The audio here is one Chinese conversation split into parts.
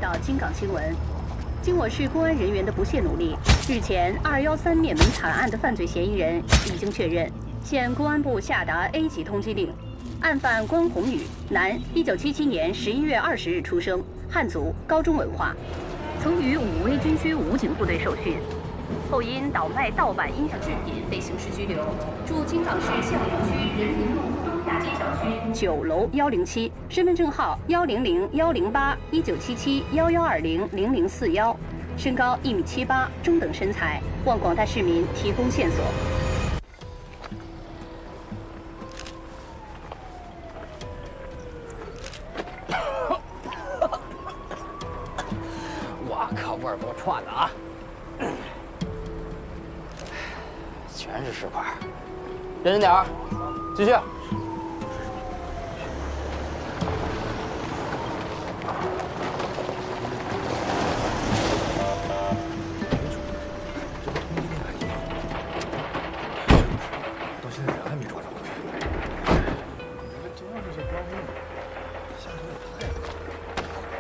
到京港新闻。经我市公安人员的不懈努力，日前213灭门惨案的犯罪嫌疑人已经确认，现公安部下达 A 级通缉令。案犯关宏宇，男，1977年11月20日出生，汉族，高中文化，曾于武威军区武警部队受训，后因倒卖盗版音像制品被刑事拘留，驻京港市相公区人民路东亚街小区9楼107，身份证号100-108-1977-1120-0041，身高1.78米，中等身材，望广大市民提供线索。我靠，味儿够串的啊！全是石块，认真点儿，继续。到现在人还没抓着。这要是光棍，下手也太狠了，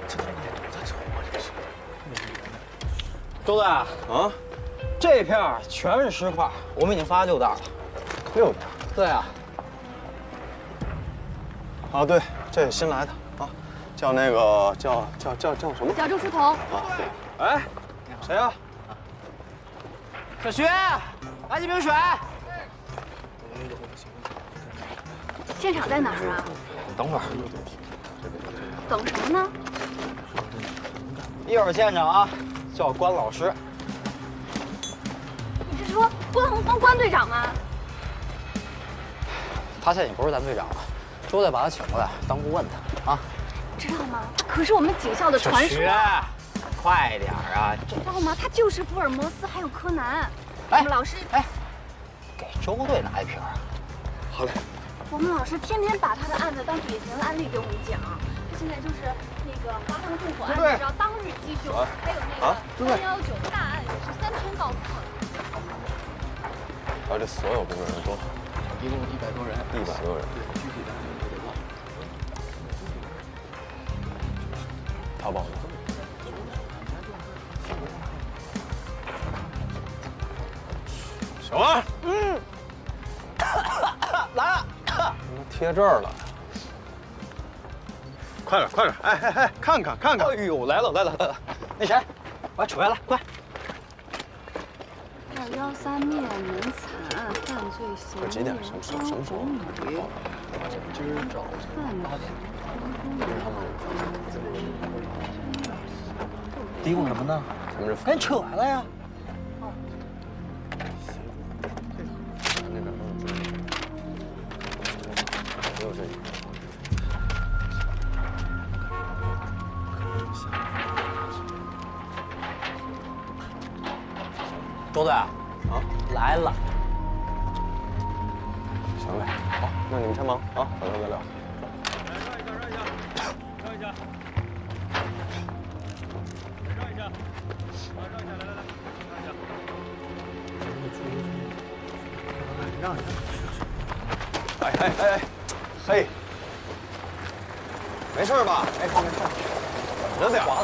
这他妈得多大仇啊！这是。周队啊，这片儿全是石块，我们已经发6袋了。6袋？对啊。啊，对，这是新来的啊，叫那个叫什么？叫周出头。啊，哎，谁呀？小徐，来几瓶水。现场在哪儿啊？等会儿。等什么呢？一会儿见着啊，叫关老师。你是说关宏峰关队长吗？他现在也不是咱队长了，周队把他请过来当顾问的啊。知道吗？他可是我们警校的传说。快点啊！知道吗？他就是福尔摩斯，还有柯南。哎，我们老师给周队拿一瓶。好嘞。我们老师天天把他的案子当典型案例给我们讲。他现在就是那个华堂纵火案，你知道当日击凶，还有那个319大案也是3天告破。啊，这所有工作人员都一共100多人，100多人。对，具体的我得忘了。他报的。小王，来了，贴这儿了。快点，快点！哎，看看。哎呦，来了！那谁，把杵下来，快213灭门惨案犯罪嫌疑人几点？什么时候？今儿早上8点。嘀咕什么呢？咱们这赶紧扯下来呀！那边没有这个。周队啊，来了。行嘞，好，那你们先忙啊，回头再聊。让一下。哎，嘿，没事吧？没事，小点，滑了。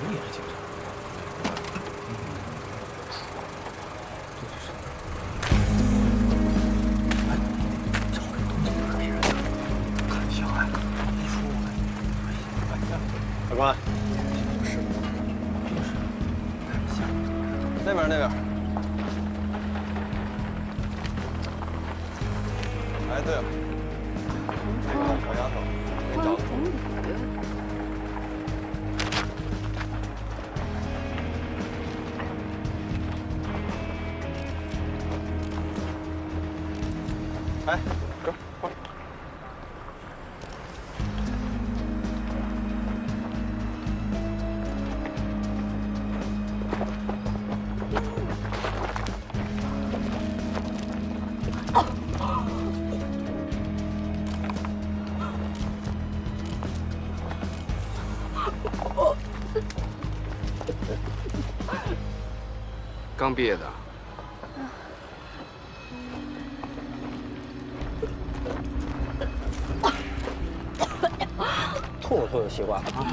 你也紧张。哎，这好像东西可是看像哎，一说法官，是，就是像那边。哎，对了，那个小丫头，没找到。哎，哥，快！刚毕业的。吐着习惯了啊。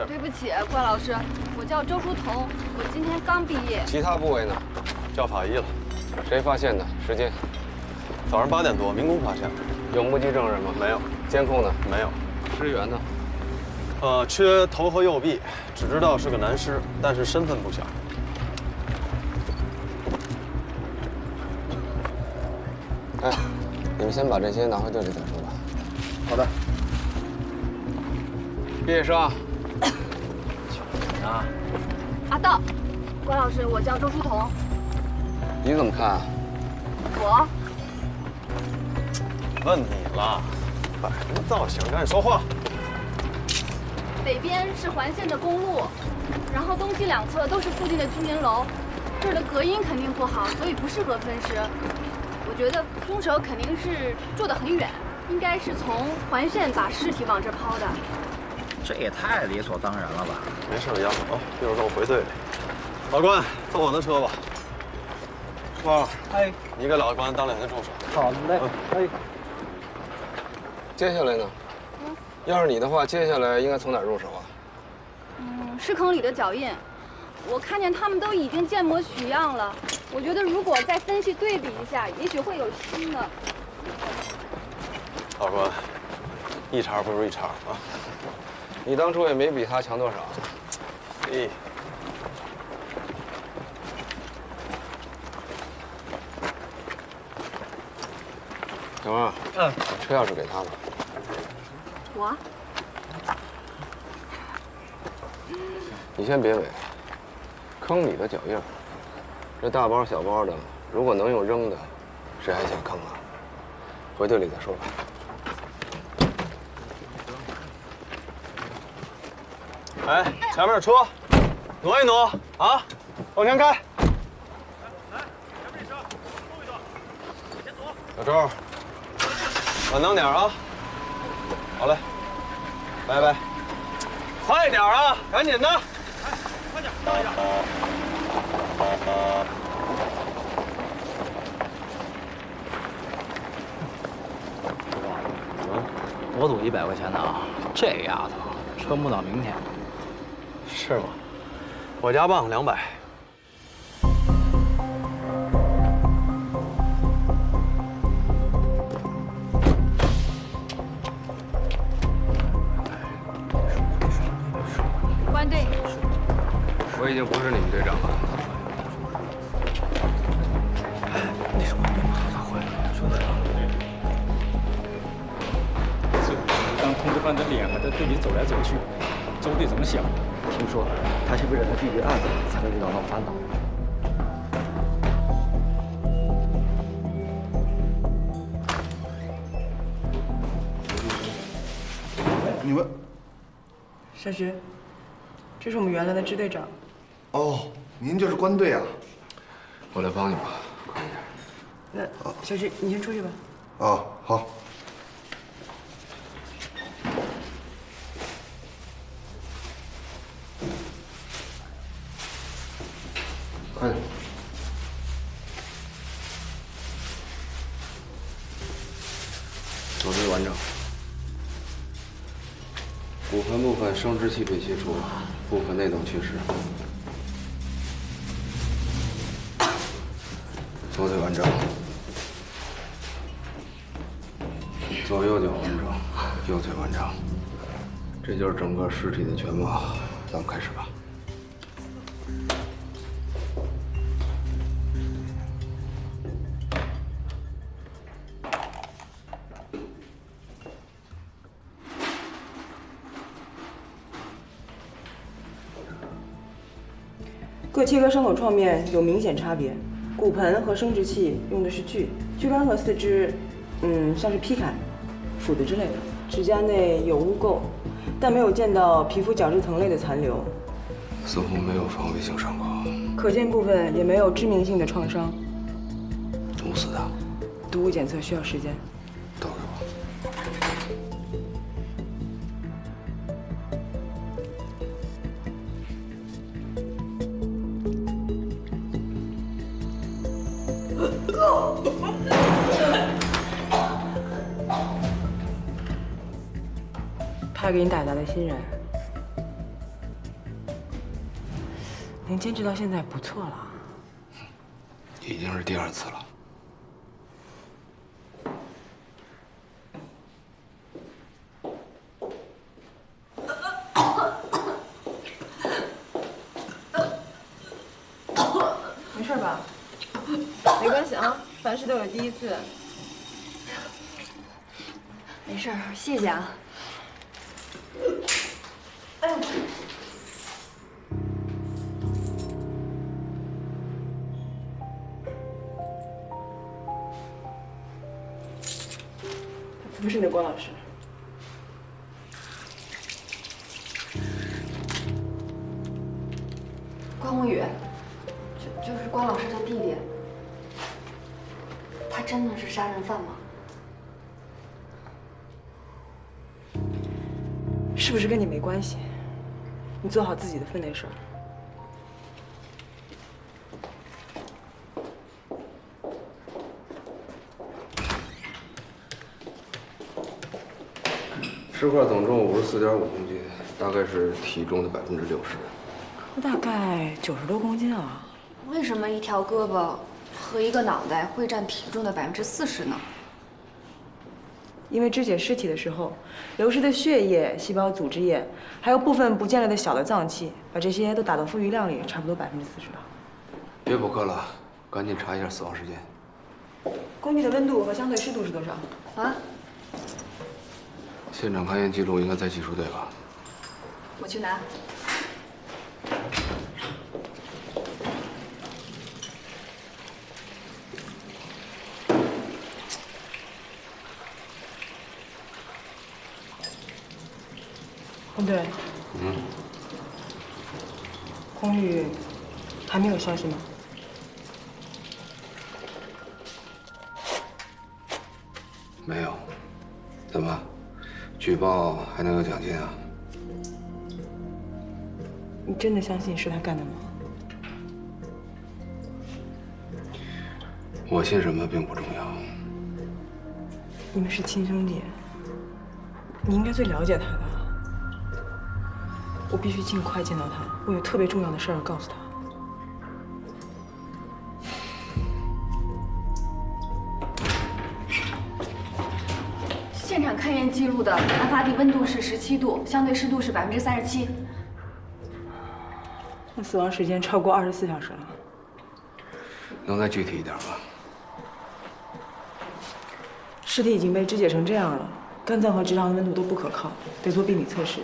对不起，关老师，我叫周书彤，我今天刚毕业。其他部位呢？叫法医了。谁发现的？时间？早上8点多，民工发现的。有目击证人吗？没有。监控呢？没有。尸源呢？缺头和右臂，只知道是个男尸，但是身份不详。哎，你们先把这些拿回队里再说吧。好的。毕业生。啊。阿道，关老师，我叫周书彤。你怎么看啊？我。问你了，摆什么造型？赶紧说话。北边是环线的公路，然后东西两侧都是附近的居民楼，这儿的隔音肯定不好，所以不适合分尸。我觉得凶手肯定是住得很远，应该是从环线把尸体往这抛的。这也太理所当然了吧？没事，丫头啊，一会儿跟我回队里。老关，坐我的车吧。哇，哎，你给老关当2天助手。好嘞，哎。接下来呢？要是你的话，接下来应该从哪儿入手啊？尸坑里的脚印，我看见他们都已经建模取样了。我觉得如果再分析对比一下，也许会有新的。老关，一茬不如一茬啊！你当初也没比他强多少。咦。小王，车钥匙给他吧。我？你先别尾。坑里的脚印，这大包小包的，如果能用扔的，谁还想坑啊？回队里再说吧。哎，前面的车，挪一挪啊，往前开。来，前面这车，动一动，先走。小周，稳当点啊。好嘞，拜拜。快点啊，赶紧的。哎，快点，等一下。多赌100块钱的啊！这丫头撑不到明天。是吗？我家棒200。关队。我已经不是你们队长了。那什么，你马上回来了，村长。当通缉犯的脸还在队里走来走去，周队怎么想？听说他是为了他弟弟案子才会让他烦恼。你们，小徐，这是我们原来的支队长。哦，您就是关队啊？我来帮你吧，快点。那小徐，你先出去吧。哦，好。快点。手续完整。骨盆部分生殖器被切除，部分内脏缺失。左腿完整，左右脚完整，右腿完整。这就是整个尸体的全貌，咱们开始吧。各切割伤口创面有明显差别，骨盆和生殖器用的是锯，躯干和四肢，像是劈砍、斧子之类的。指甲内有污垢，但没有见到皮肤角质层类的残留，似乎没有防卫性伤口，可见部分也没有致命性的创伤。毒死的。毒物检测需要时间。都给我。带给你打杂的新人，能坚持到现在不错了。已经是第2次了。没事吧？没关系啊，凡事都有第一次。没事，谢谢啊。他不是你的郭老师。关宏宇，就是关老师的弟弟。他真的是杀人犯吗？是不是跟你没关系？你做好自己的分内事儿。尸块总重54.5公斤，大概是体重的60%。大概90多公斤啊。为什么一条胳膊和一个脑袋会占体重的40%呢？因为肢解尸体的时候，流失的血液、细胞组织液，还有部分不见了的小的脏器，把这些都打到富余量里，差不多40%了。别补课了，赶紧查一下死亡时间。工地的温度和相对湿度是多少？啊？现场勘验记录应该在技术队吧？我去拿。洪队，宏宇还没有消息吗？没有。怎么？举报还能有奖金啊？你真的相信是他干的吗？我信什么并不重要。你们是亲兄弟，你应该最了解他的。我必须尽快见到他，我有特别重要的事儿要告诉他。现场勘验记录的案发地温度是17度，相对湿度是37%。那死亡时间超过24小时了。能再具体一点吗？尸体已经被肢解成这样了，肝脏和直肠的温度都不可靠，得做病理测试。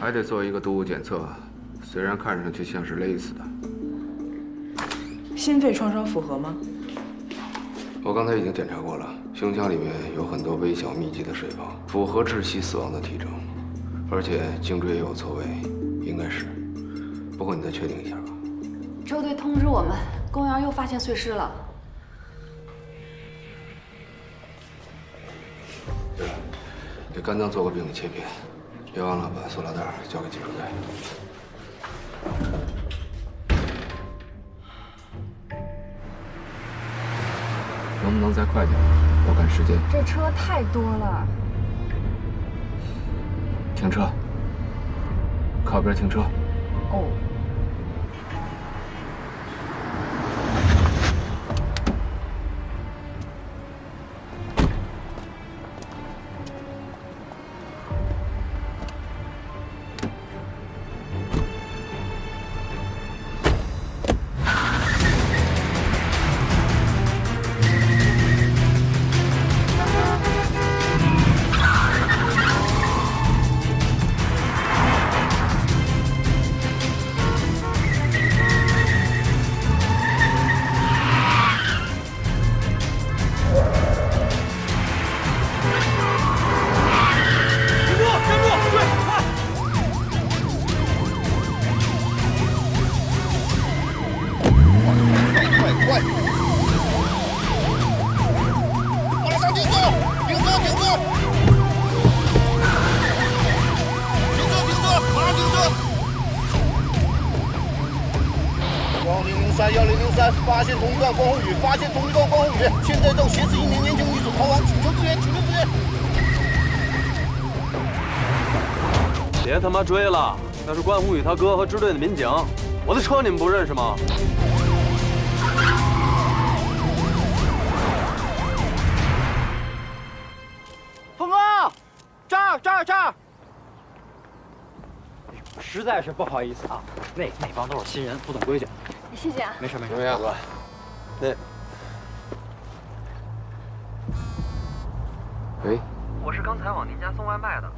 还得做一个毒物检测，虽然看上去像是勒死的。心肺创伤符合吗？我刚才已经检查过了，胸腔里面有很多微小密集的水泡，符合窒息死亡的体征，而且颈椎也有错位，应该是。不过你再确定一下吧。周队通知我们，公园又发现碎尸了。对了，给肝脏做个病理切片，别忘了把塑料袋交给技术队。能不能再快点？我赶时间。这车太多了。停车，靠边停车。哦。131003，发现同一段光后雨，发现同一段光后雨。现在正挟持一名年轻女子逃亡，请求支援，请求支援。别他妈追了，那是关宏宇他哥和支队的民警。我的车你们不认识吗？峰哥，这儿。实在是不好意思啊，那帮都是新人，不懂规矩。谢谢啊。没事。怎么样？那，喂，我是刚才往您家送外卖的，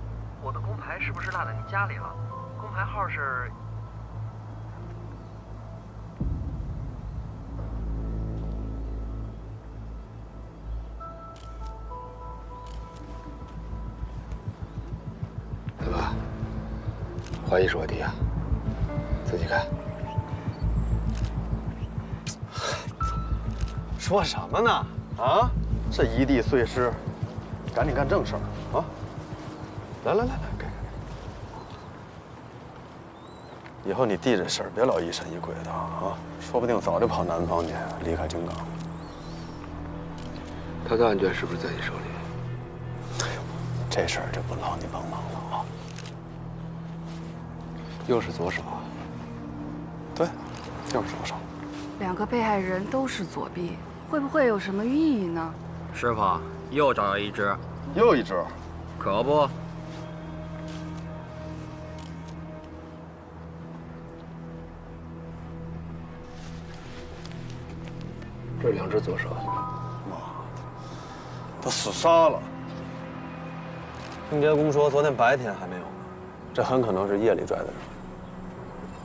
我的工牌是不是落在您家里了？工牌号是。怎么？怀疑是我弟啊？自己看。说什么呢？啊，这一地碎尸，赶紧干正事儿啊！来，给。以后你弟这事儿别老疑神疑鬼的啊，说不定早就跑南方去，离开京港。他的案卷是不是在你手里？哎呦，这事儿就不劳你帮忙了啊。又是左手。对，又是左手。2个被害人都是左臂，会不会有什么寓意呢？师傅又找到一只，又一只，可不。这2只左手。妈，都死杀了。清洁工说昨天白天还没有呢，这很可能是夜里拽的人。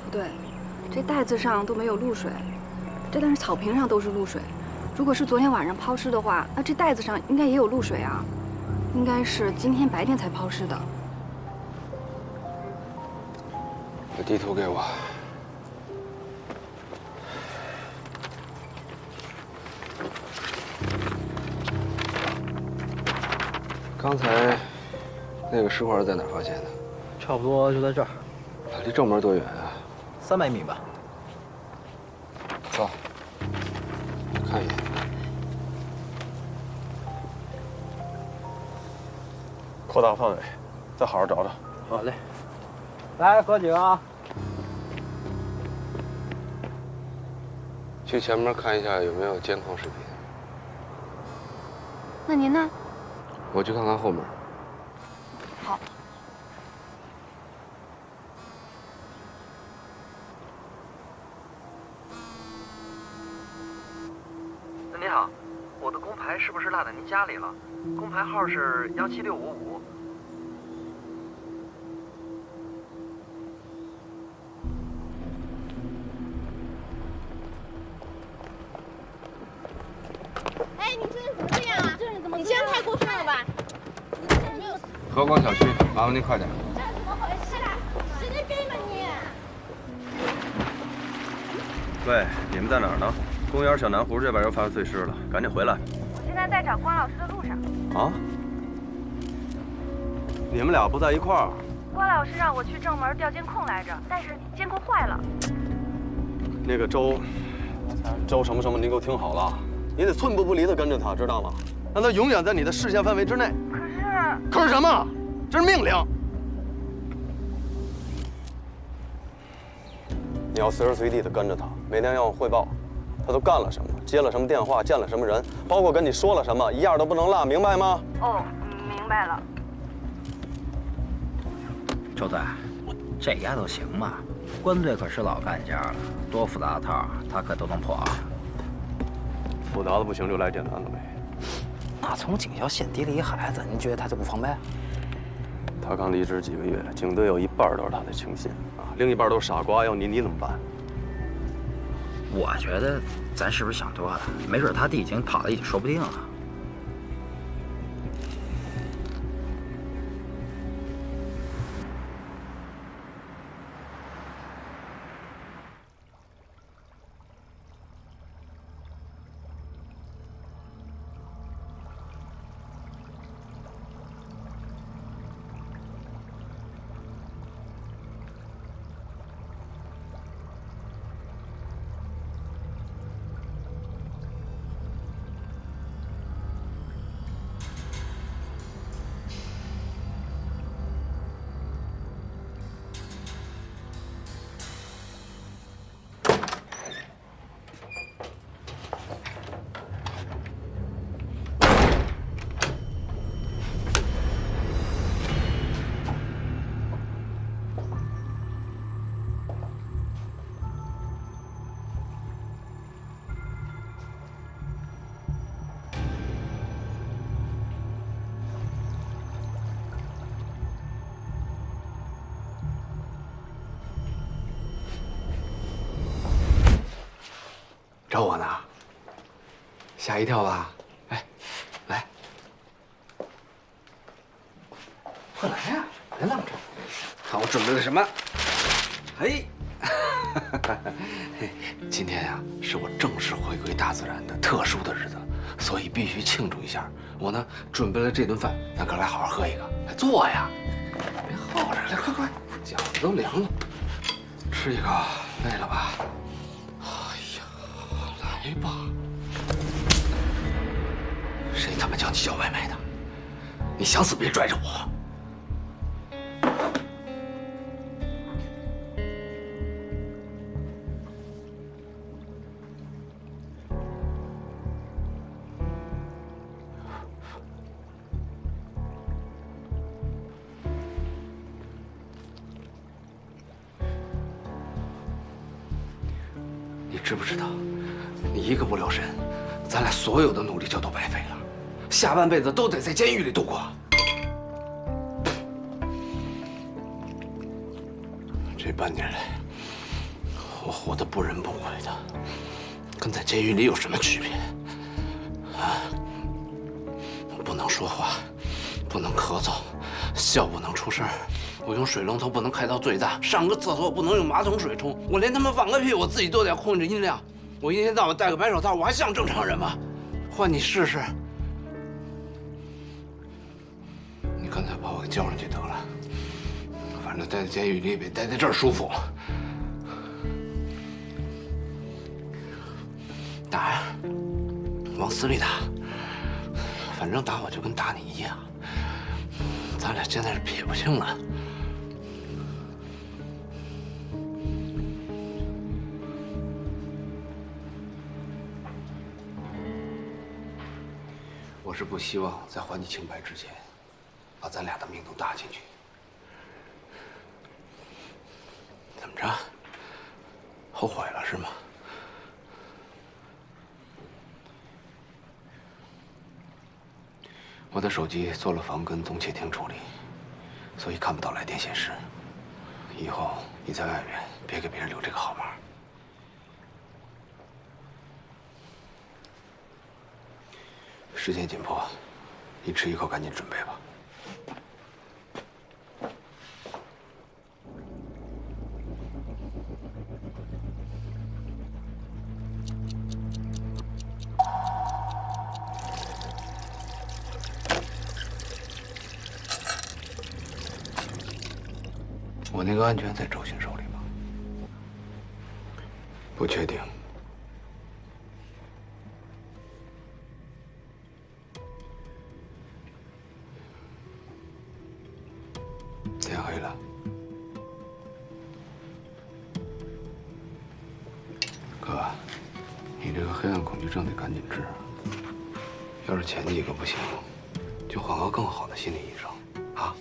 不对，这袋子上都没有露水，但是草坪上都是露水。如果是昨天晚上抛尸的话，那这袋子上应该也有露水啊，应该是今天白天才抛尸的。把地图给我。刚才那个尸块在哪儿发现的？差不多就在这儿，离正门多远啊300米吧。走，看一眼。扩大范围，再好好找找。好嘞，来喝酒啊！去前面看一下有没有监控视频。那您呢？我去看看后面。好。你好，我的工牌是不是落在您家里了？工牌号是17655。哎，你这人怎么这样啊？你这样太过分了吧？你这人没有。和光小区，麻烦您快点。这怎么回事啊？神经病吧你！喂，你们在哪儿呢？公园小南湖这边又发生碎尸了，赶紧回来。我现在在找关老师的路上。啊？你们俩不在一块儿？关老师让我去正门调监控来着，但是监控坏了。那个周什么什么，你给我听好了，你得寸步不离的跟着他，知道吗？让他永远在你的视线范围之内。可是什么？这是命令。你要随时随地的跟着他，每天向我汇报，他都干了什么，接了什么电话，见了什么人，包括跟你说了什么，一样都不能落，明白吗？哦，明白了。周队，这丫头行吗？关队可是老干家了，多复杂的套他可都能破啊。复杂的不行就来简单的呗。那从警校县提了一孩子，您觉得他就不防备？他刚离职几个月，警队有一半都是他的亲信啊，另一半都是傻瓜。要你怎么办？我觉得咱是不是想多了？没准他弟已经跑了，也说不定啊。着我呢，吓一跳吧？哎，来，快来呀，别愣着，看我准备了什么。嘿，今天呀，是我正式回归大自然的特殊的日子，所以必须庆祝一下。我呢，准备了这顿饭，咱哥俩好好喝一个。来，坐呀，别耗着，来，快快，饺子都凉了，吃一个，累了吧？哎呀，来吧。谁他妈叫你叫外卖的？你想死别拽着我！你知不知道，你一个不留神，咱俩所有的努力就都白费了，下半辈子都得在监狱里度过。这半年来，我活得不人不鬼的，跟在监狱里有什么区别？啊？不能说话，不能咳嗽，笑不能出声。我用水龙头不能开到最大，上个厕所不能用马桶水冲，我连他妈放个屁我自己都得控制音量。我一天到晚戴个白手套，我还像正常人吗？换你试试。你干脆把我给叫上去得了，反正待在监狱里比待在这儿舒服。打呀，往死里打，反正打我就跟打你一样。咱俩现在是撇不清了。我是不希望在还你清白之前，把咱俩的命都搭进去。怎么着？后悔了是吗？我的手机做了防跟踪窃听处理，所以看不到来电显示。以后你在外面别给别人留这个号码。时间紧迫，你吃一口，赶紧准备吧。我那个安全在周迅手里吗？不确定。天黑了，哥，你这个黑暗恐惧症得赶紧治。要是前几个不行，就换个更好的心理医生啊。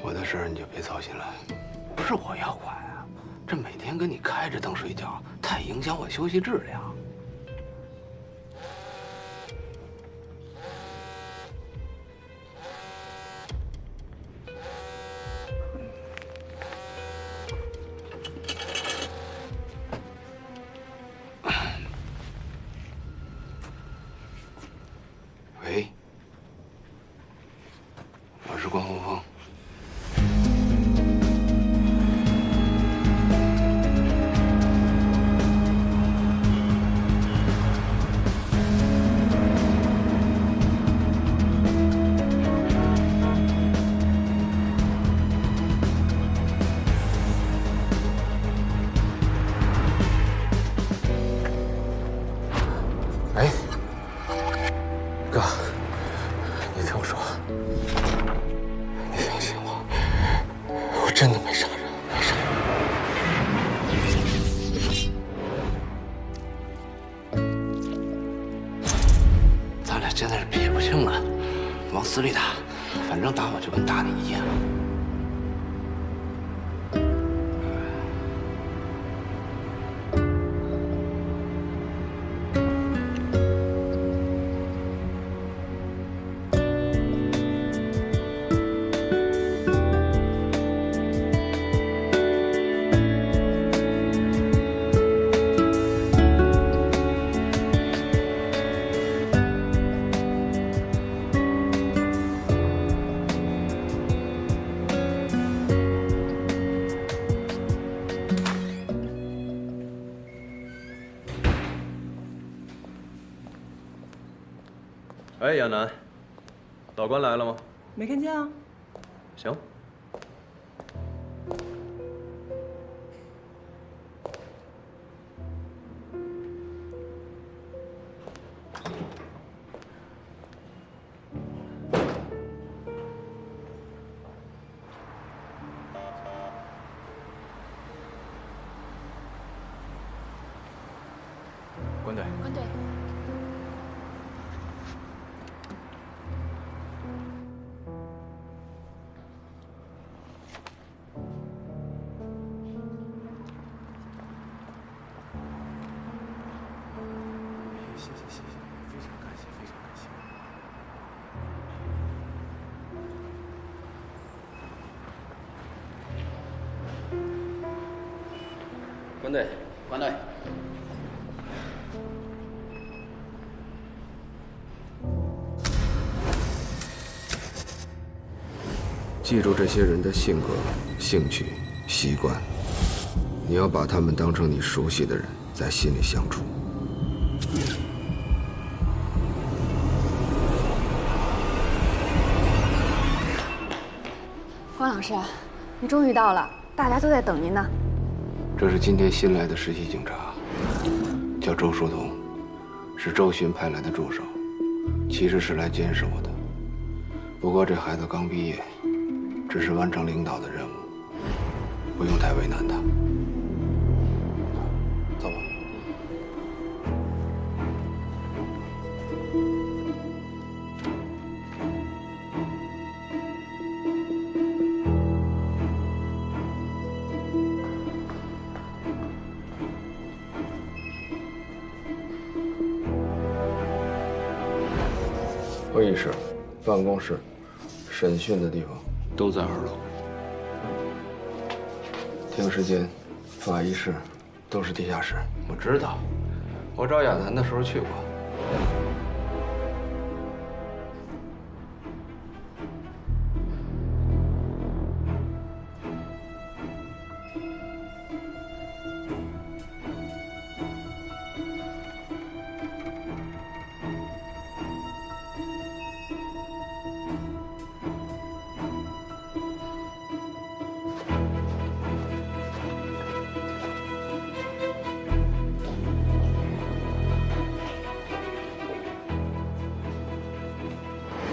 我的事儿你就别操心了，不是我要管啊，这每天跟你开着灯睡觉，太影响我休息质量。喂，我是关洪峰。哎，哥，你听我说，你相信我，我真的没杀人，没杀人。咱俩现在是撇不清了，往死里打，反正打我就跟打你一样。哎，亚楠，老关来了吗？没看见啊。行。关队，关队。谢谢，非常感谢，非常感谢。关队，关队。记住这些人的性格、兴趣、习惯，你要把他们当成你熟悉的人，在心里相处。关老师，你终于到了，大家都在等您呢。这是今天新来的实习警察，叫周书彤，是周巡派来的助手，其实是来监视我的。不过这孩子刚毕业，只是完成领导的任务，不用太为难他。走吧。会议室、办公室、审讯的地方都在2楼。停尸间、法医室都是地下室。我知道，我找亚楠的时候去过。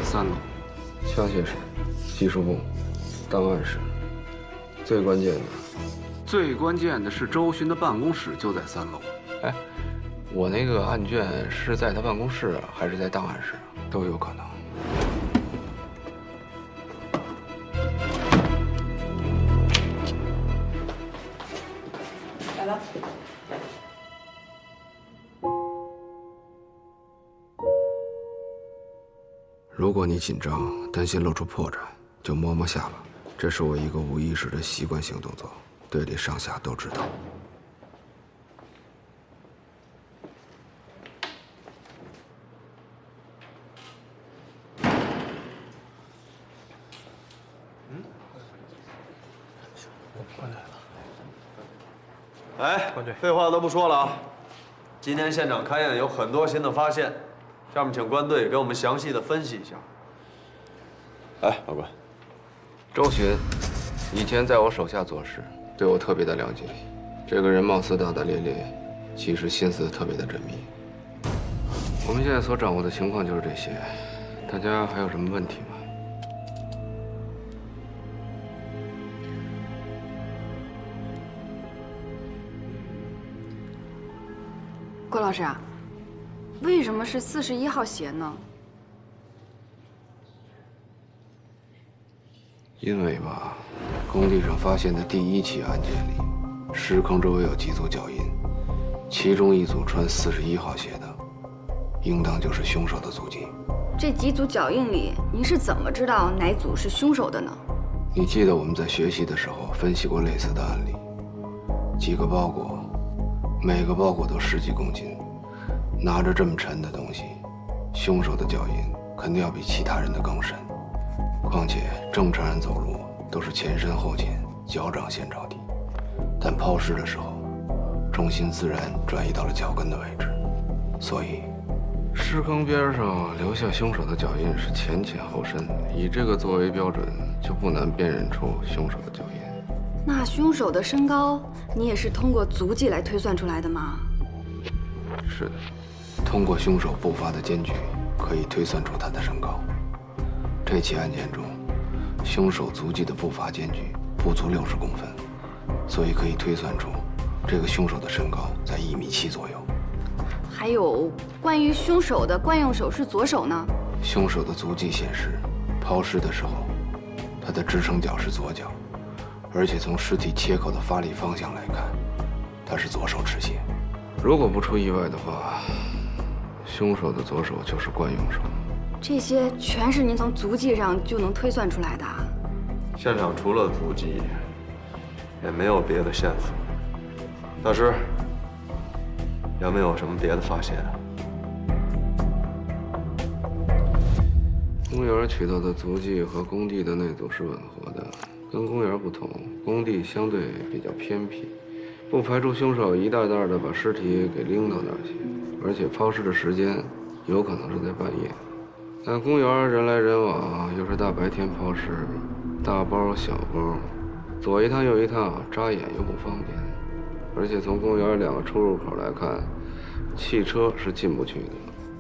3楼，枪械室、技术部、档案室。最关键的是周巡的办公室就在3楼。哎，我那个案卷是在他办公室还是在档案室？都有可能。来了。如果你紧张，担心露出破绽，就摸摸下巴，这是我一个无意识的习惯性动作，队里上下都知道。关队来了。哎，关队，废话都不说了啊！今天现场勘验有很多新的发现。下面请关队给我们详细的分析一下。来，老关，周巡以前在我手下做事，对我特别的了解。这个人貌似大大咧咧，其实心思特别的缜密。我们现在所掌握的情况就是这些，大家还有什么问题吗？郭老师啊，为什么是41号鞋呢？因为吧，工地上发现的第1起案件里，尸坑周围有几组脚印，其中一组穿41号鞋的，应当就是凶手的足迹。这几组脚印里，您是怎么知道哪组是凶手的呢？你记得我们在学习的时候分析过类似的案例，几个包裹，每个包裹都10几公斤。拿着这么沉的东西，凶手的脚印肯定要比其他人的更深。况且正常人走路都是前身后前，脚掌先着地，但抛尸的时候，重心自然转移到了脚跟的位置，所以尸坑边上留下凶手的脚印是前浅后深，以这个作为标准，就不难辨认出凶手的脚印。那凶手的身高，你也是通过足迹来推算出来的吗？是的，通过凶手步伐的间距，可以推算出他的身高。这起案件中，凶手足迹的步伐间距不足60公分，所以可以推算出这个凶手的身高在1.7米左右。还有关于凶手的惯用手是左手呢？凶手的足迹显示，抛尸的时候，他的支撑脚是左脚，而且从尸体切口的发力方向来看，他是左手持械。如果不出意外的话，凶手的左手就是惯用手。这些全是您从足迹上就能推算出来的。现场除了足迹，也没有别的线索。大师，有没有什么别的发现？公园取到的足迹和工地的那组是吻合的，跟公园不同，工地相对比较偏僻，不排除凶手一袋袋的把尸体给拎到那儿去，而且抛尸的时间有可能是在半夜。但公园人来人往，又是大白天抛尸，大包小包，左一趟右一趟，扎眼又不方便。而且从公园2个出入口来看，汽车是进不去的。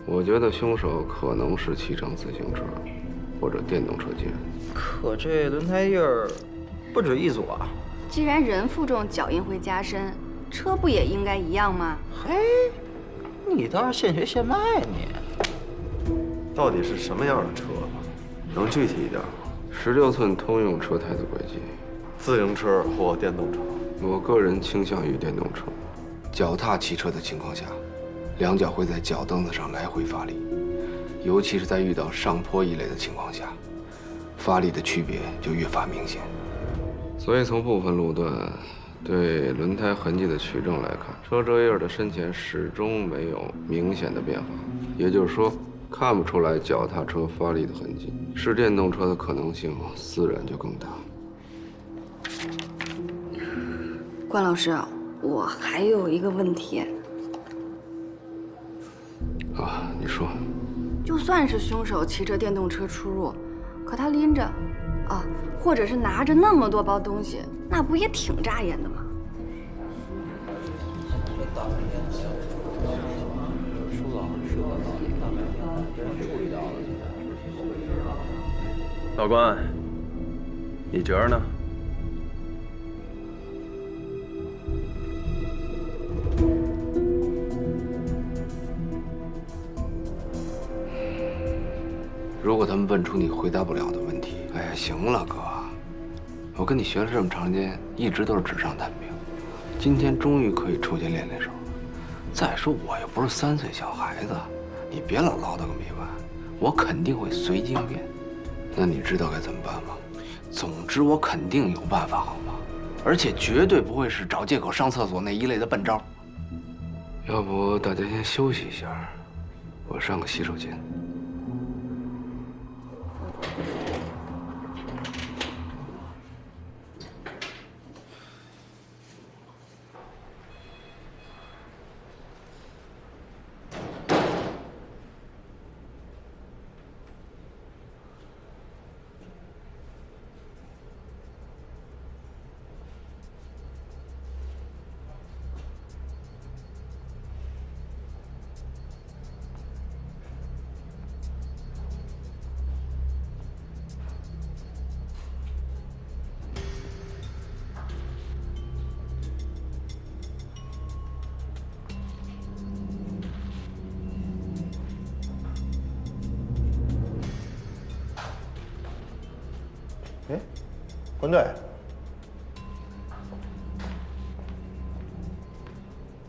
我觉得凶手可能是骑乘自行车或者电动车进入。可这轮胎印儿不止一组啊！既然人负重，脚印会加深，车不也应该一样吗？嘿，你倒是现学现卖你。到底是什么样的车？能具体一点吗？16寸通用车胎的轨迹，自行车或电动车？我个人倾向于电动车。脚踏骑车的情况下，两脚会在脚蹬子上来回发力，尤其是在遇到上坡一类的情况下，发力的区别就越发明显。所以从部分路段对轮胎痕迹的取证来看，车辙印的深浅始终没有明显的变化，也就是说，看不出来脚踏车发力的痕迹，是电动车的可能性自然就更大。关老师，我还有一个问题。啊，你说。就算是凶手骑着电动车出入，可他拎着，或者是拿着那么多包东西，那不也挺扎眼的吗？老关，你觉着呢？如果他们问出你回答不了的问题，哎呀，行了，哥，我跟你学了这么长时间，一直都是纸上谈兵，今天终于可以出去练练手了。再说我又不是3岁小孩子，你别老唠叨个没完，我肯定会随机应变。那你知道该怎么办吗？总之我肯定有办法，好吗？而且绝对不会是找借口上厕所那一类的笨招。要不大家先休息一下，我上个洗手间。哎，关队，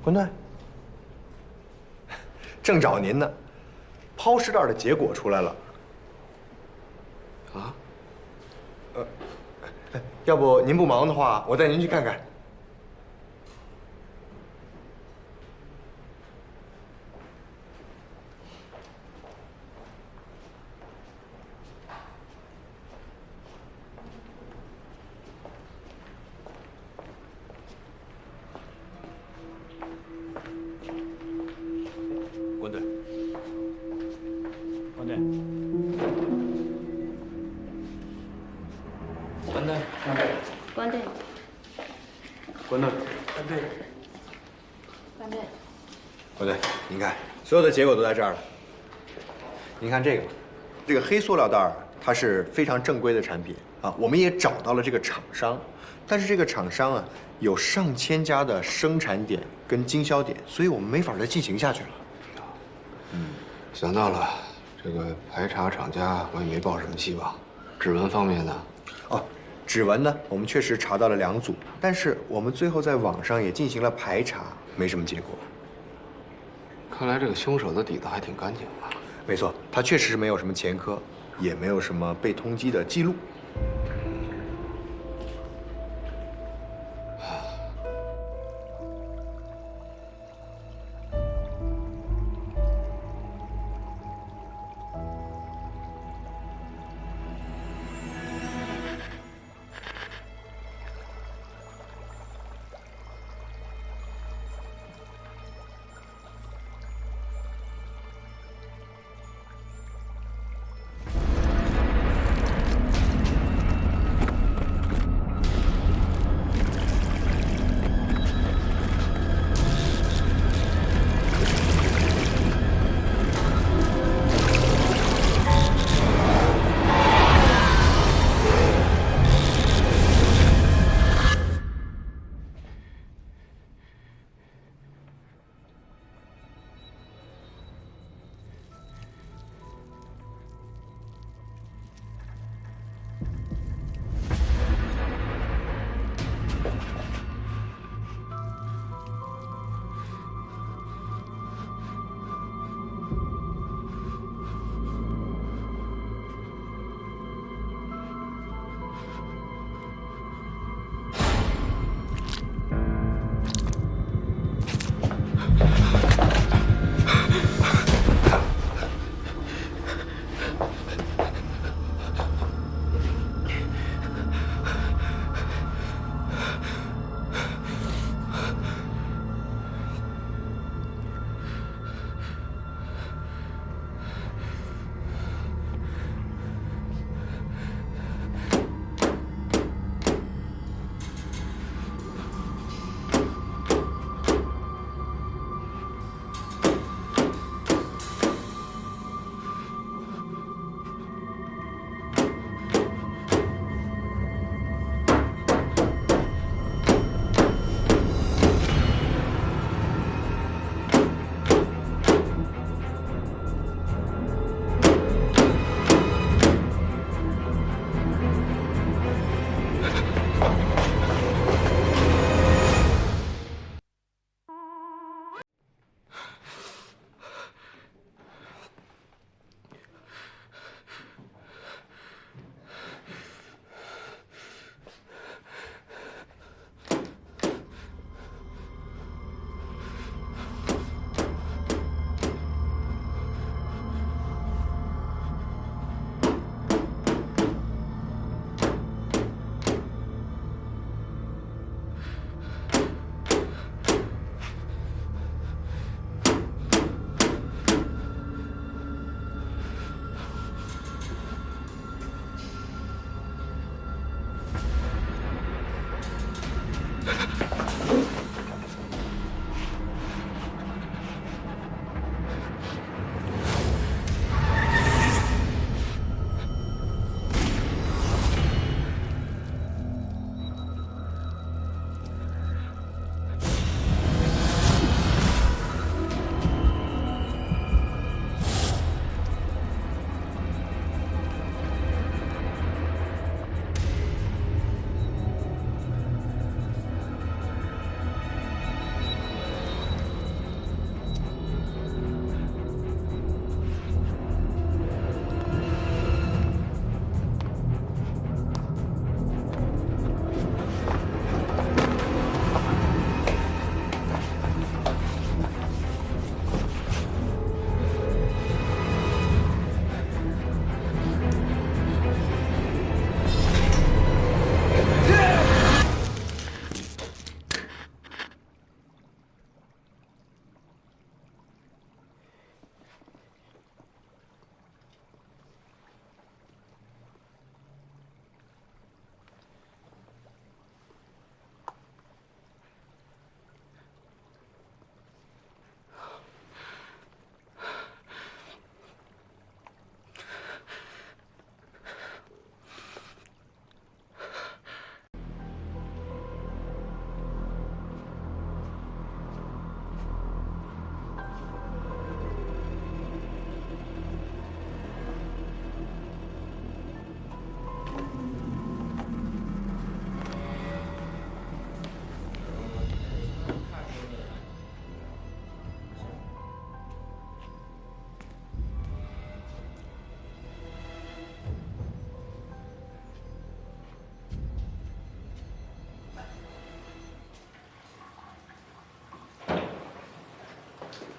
关队，正找您呢。抛尸袋的结果出来了。啊？要不您不忙的话，我带您去看看。关队，关灯。关灯。关灯。关灯。关灯。不对，您看，所有的结果都在这儿了。您看这个黑塑料袋儿，它是非常正规的产品啊，我们也找到了这个厂商，但是这个厂商啊有上千家的生产点跟经销点，所以我们没法再进行下去了。想到了，这个排查厂家我也没抱什么希望。指纹方面呢？哦，指纹呢，我们确实查到了2组，但是我们最后在网上也进行了排查，没什么结果。看来这个凶手的底子还挺干净啊。没错，他确实是没有什么前科，也没有什么被通缉的记录。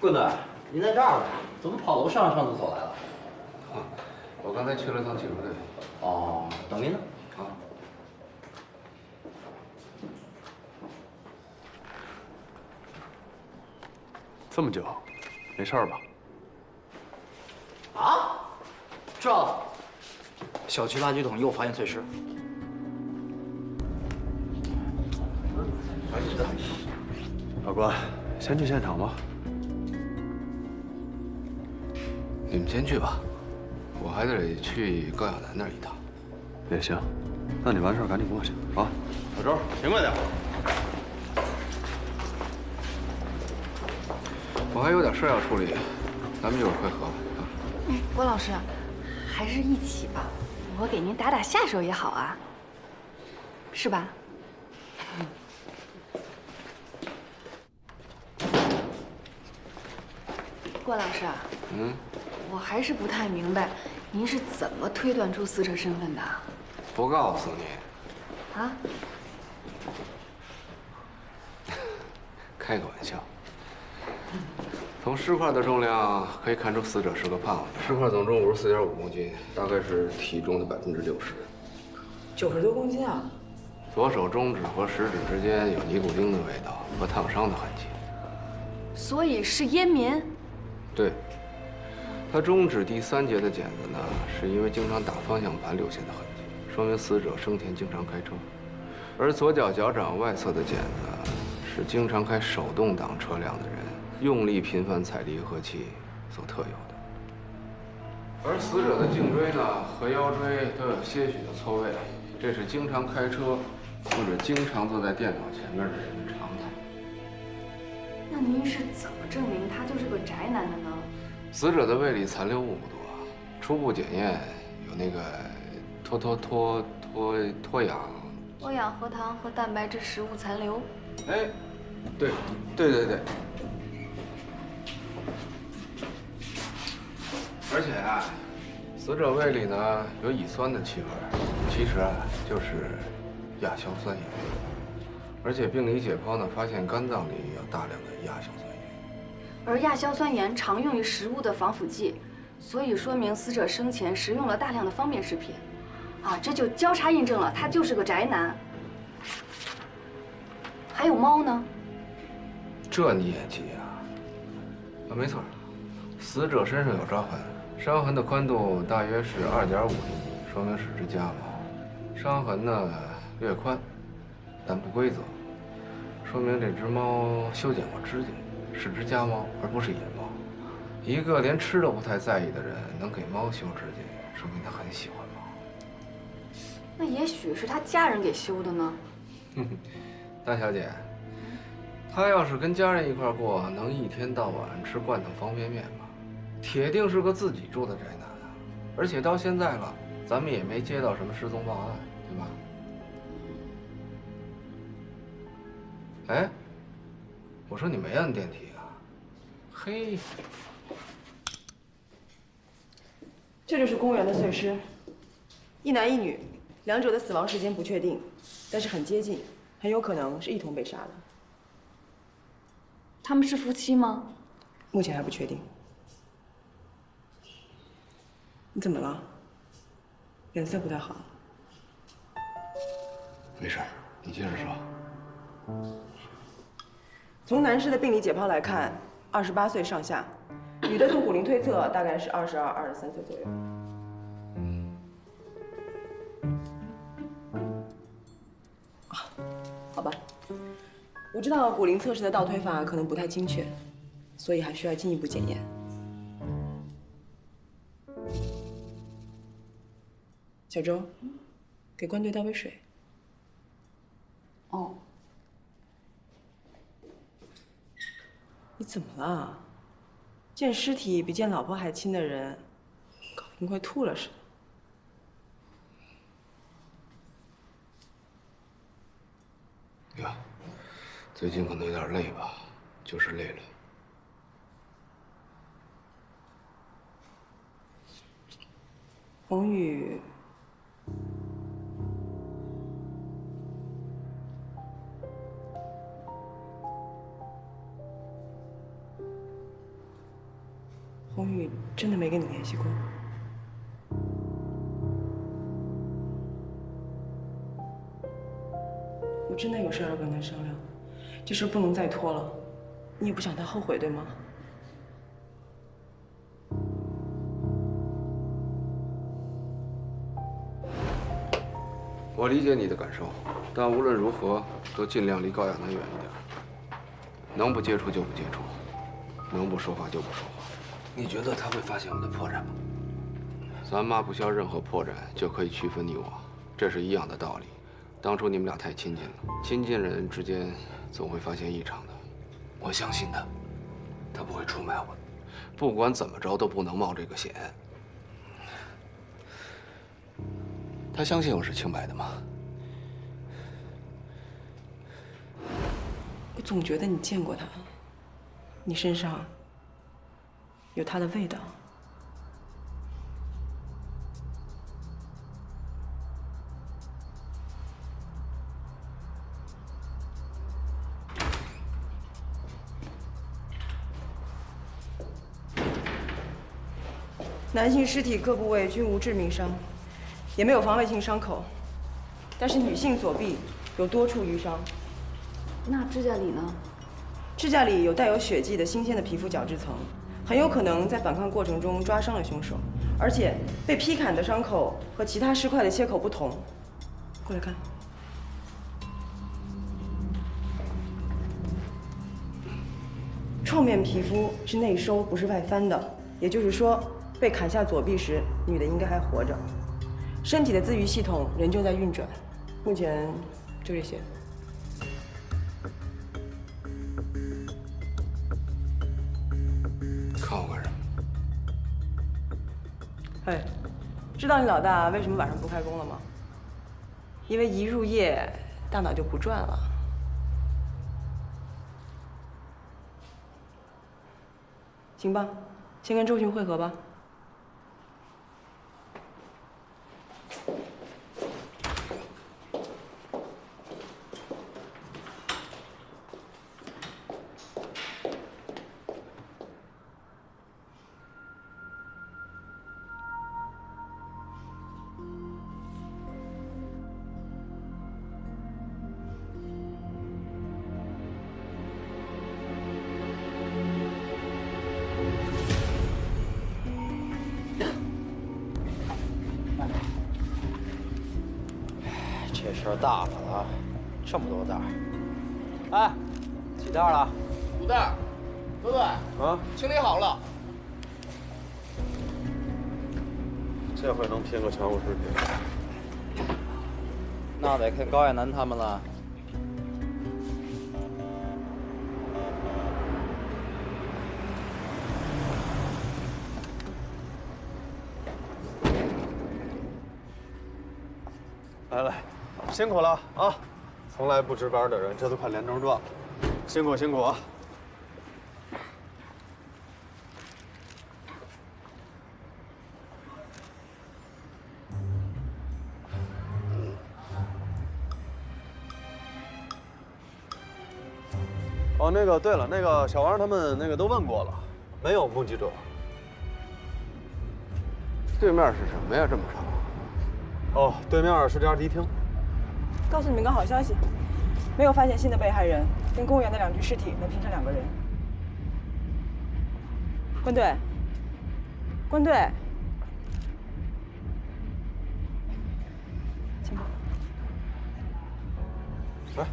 棍子，你在这儿呢？怎么跑楼上厕所来了？我刚才去了趟技术队。哦，等您呢。啊。这么久，没事儿吧？啊？这小区垃圾桶又发现碎尸。法官，先去现场吧。你们先去吧，我还得去高亚楠那儿一趟。也行，那你完事儿赶紧过去啊。小周，勤快点。我还有点事要处理，咱们一会儿会合。郭老师，还是一起吧，我给您打打下手也好啊，是吧？郭老师，我还是不太明白，您是怎么推断出死者身份的？不告诉你。啊？开个玩笑。从尸块的重量可以看出死者是个胖子，尸块总重54.5公斤，大概是体重的60%。90多公斤啊！左手中指和食指之间有尼古丁的味道和烫伤的痕迹，所以是烟民。对，他中指第3节的茧子呢，是因为经常打方向盘留下的痕迹，说明死者生前经常开车。而左脚脚掌外侧的茧子，是经常开手动挡车辆的人用力频繁踩离合器所特有的。而死者的颈椎呢和腰椎都有些许的错位，这是经常开车或者经常坐在电脑前面的人的常态。那您是怎么证明他就是个宅男的呢？死者的胃里残留物不多，初步检验有那个脱氧核糖和蛋白质食物残留。哎，对。而且啊，死者胃里呢有乙酸的气味，其实啊就是亚硝酸盐。而且病理解剖呢发现肝脏里有大量的亚硝酸盐。而亚硝酸盐常用于食物的防腐剂，所以说明死者生前食用了大量的方便食品。啊，这就交叉印证了他就是个宅男。还有猫呢？这你也记啊？啊，没错，死者身上有抓痕，伤痕的宽度大约是2.5厘米，说明是只家猫。伤痕呢略宽，但不规则，说明这只猫修剪过指甲，是只家猫而不是野猫。一个连吃都不太在意的人能给猫修指甲，说明他很喜欢猫。那也许是他家人给修的呢。大小姐，他要是跟家人一块过，能一天到晚吃罐头方便面吗？铁定是个自己住的宅男啊！而且到现在了，咱们也没接到什么失踪报案，对吧？哎，我说你没按电梯啊？嘿，这就是公园的碎尸，一男一女，两者的死亡时间不确定，但是很接近，很有可能是一同被杀的。他们是夫妻吗？目前还不确定。你怎么了？脸色不太好。没事，你接着说。从男尸的病理解剖来看，28岁上下，女的从骨龄推测大概是22、23岁左右。好吧，我知道骨龄测试的倒推法可能不太精确，所以还需要进一步检验。小周，给关队倒杯水。哦。你怎么了？见尸体比见老婆还亲的人，搞得跟快吐了似的。呀，最近可能有点累吧，就是累了。宏宇，龚宇真的没跟你联系过？我真的有事要跟他商量，这事不能再拖了。你也不想他后悔，对吗？我理解你的感受，但无论如何都尽量离高亚楠远一点。能不接触就不接触，能不说话就不说话。你觉得他会发现我们的破绽吗？咱妈不需要任何破绽就可以区分你我，这是一样的道理。当初你们俩太亲近了，亲近人之间总会发现异常的。我相信他，他不会出卖我，不管怎么着都不能冒这个险。他相信我是清白的吗？我总觉得你见过他，你身上有他的味道。男性尸体各部位均无致命伤，也没有防卫性伤口，但是女性左臂有多处淤伤。那指甲里呢？指甲里有带有血迹的新鲜的皮肤角质层，很有可能在反抗过程中抓伤了凶手。而且被劈砍的伤口和其他尸块的切口不同。过来看。创面皮肤是内收，不是外翻的，也就是说，被砍下左臂时，女的应该还活着，身体的自愈系统仍旧在运转。目前就这些。看我干什么？哎，知道你老大为什么晚上不开工了吗？因为一入夜，大脑就不转了。行吧，先跟周巡会合吧。这事儿大发了，这么多袋儿。哎，几袋了？5袋。对对。啊，清理好了。这回能拼个全部尸体。那得看高亚楠他们了。来来，辛苦了啊！从来不值班的人，这都快连轴转了，辛苦辛苦啊！哦，那个，对了，那个小王他们那个都问过了，没有目击者。对面是什么呀？这么长？哦，对面是家迪厅。告诉你们个好消息，没有发现新的被害人，跟公园的2具尸体能拼成2个人。关队，关队，请吧。来。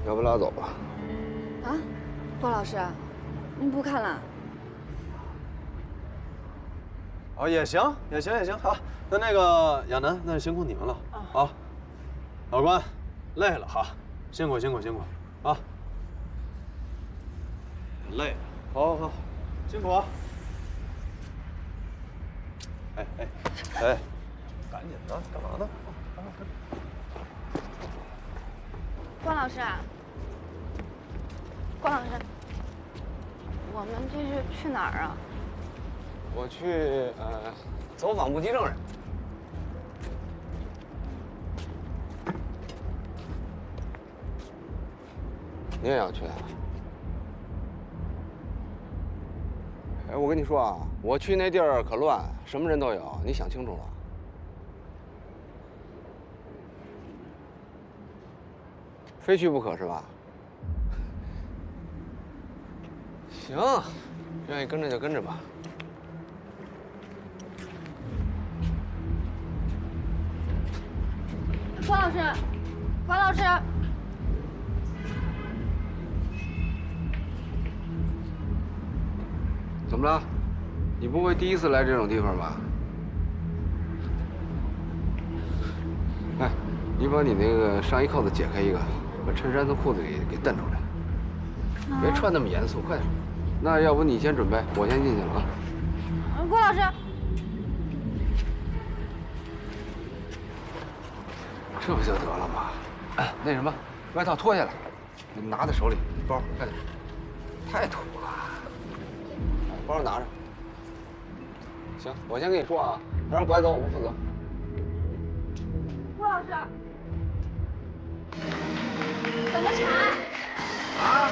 要不拉走吧？啊，霍老师，您不看了？哦，也行，也行，也行。好，那个亚楠，那辛苦你们了啊。老关，累了哈，辛苦辛苦辛苦啊。累了，好好，辛苦啊。哎，赶紧的，干嘛呢？关老师，关老师，我们这是去哪儿啊？我去走访目击证人。你也要去啊？哎，我跟你说啊，我去那地儿可乱，什么人都有，你想清楚了。非去不可是吧？行，愿意跟着就跟着吧。关老师，关老师，怎么了？你不会第一次来这种地方吧？哎，你把你那个上衣扣子解开一个，把衬衫从裤子里给蹬出来，别穿那么严肃，快点。那要不你先准备，我先进去了啊。关老师，这不就得了吗？那什么，外套脱下来，你拿在手里，包快点，太土了。包拿着。行，我先跟你说啊，让拐走我不负责。关老师，怎么查？啊？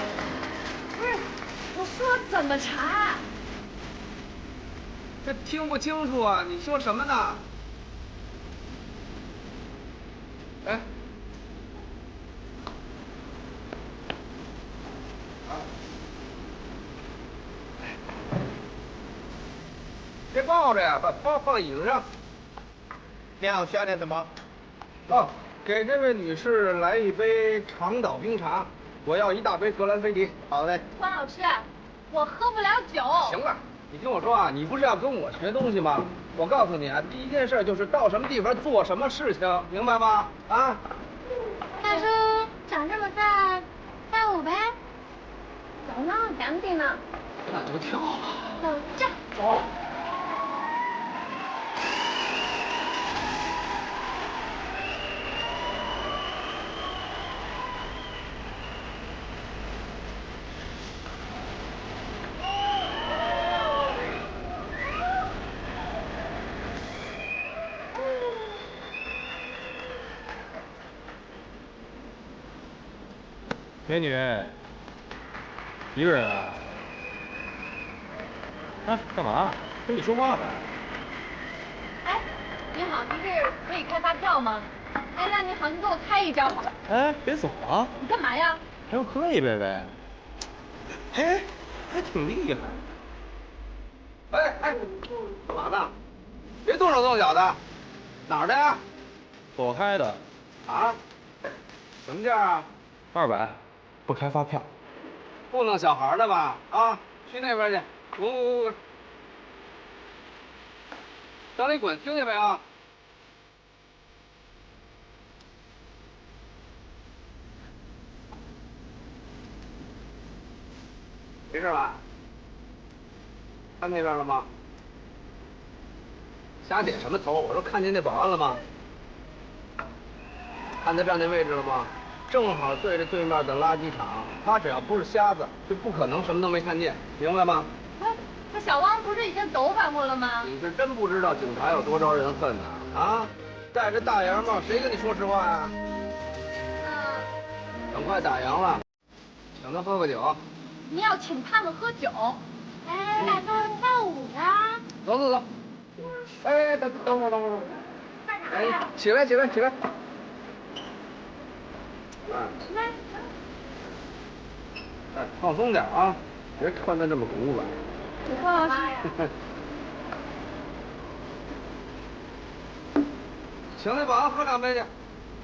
不是，我说怎么查？这听不清楚啊！你说什么呢？哎，别抱着呀，把包放椅子上。你好，需要点什么？哦，给这位女士来一杯长岛冰茶，我要1大杯格兰菲迪。好嘞。关老师，我喝不了酒。行了，你听我说啊，你不是要跟我学东西吗？我告诉你啊，第一件事就是到什么地方做什么事情，明白吗？啊？大叔，长这么大，跳舞呗？走呢，赶紧呢。那就跳吧。走着。走。美女，一个人啊？啊，干嘛？跟你说话呗。哎，你好，您是可以开发票吗？哎，那您好，您给我开一张好吧？哎，别走啊！你干嘛呀？陪我喝一杯呗。哎，还挺厉害。哎，干嘛呢？别动手动脚的。哪儿的呀？我开的。啊？什么价啊？200，不开发票。不弄小孩的吧？啊，去那边去。滚！让你滚，听见没有？没事吧？看那边了吗？瞎点什么头？我说看见那保安了吗？看他站那位置了吗？正好对着对面的垃圾场，他只要不是瞎子，就不可能什么都没看见，明白吗？那小汪不是已经走反过了吗？你是真不知道警察有多招人恨呐！啊，戴着大檐帽，谁跟你说实话呀？等快打烊了，请他喝个酒。你要请他们喝酒？哎，大叔跳舞呀！走。哎，等会儿。哎，起来。哎，放松点啊，别穿得这么古板。关老师，请那保安喝2杯去。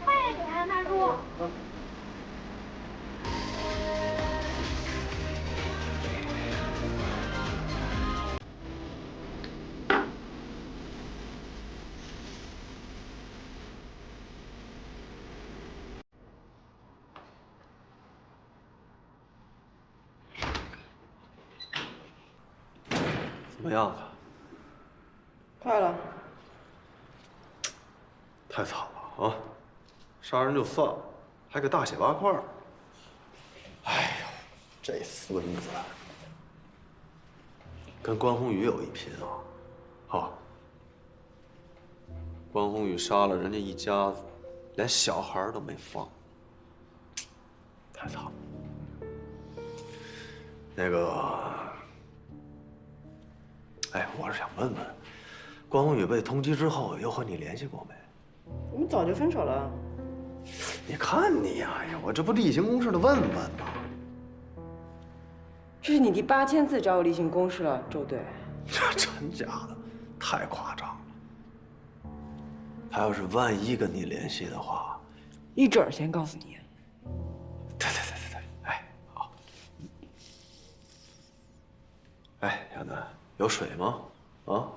快点，大叔。怎么样啊？快了。太惨了啊！杀人就算了，还给大卸八块。哎呦，这孙子！跟关宏宇有一拼啊！啊！关宏宇杀了人家一家子，连小孩都没放，太惨了。那个，哎，我是想问问，关宏宇被通缉之后，有和你联系过没？我们早就分手了。你看你呀，哎呀，我这不例行公事的问问吗？这是你第8000次找我例行公事了，周队。这真假的，太夸张了。他要是万一跟你联系的话，一准儿先告诉你。对，哎，好。哎，亚楠，有水吗？啊？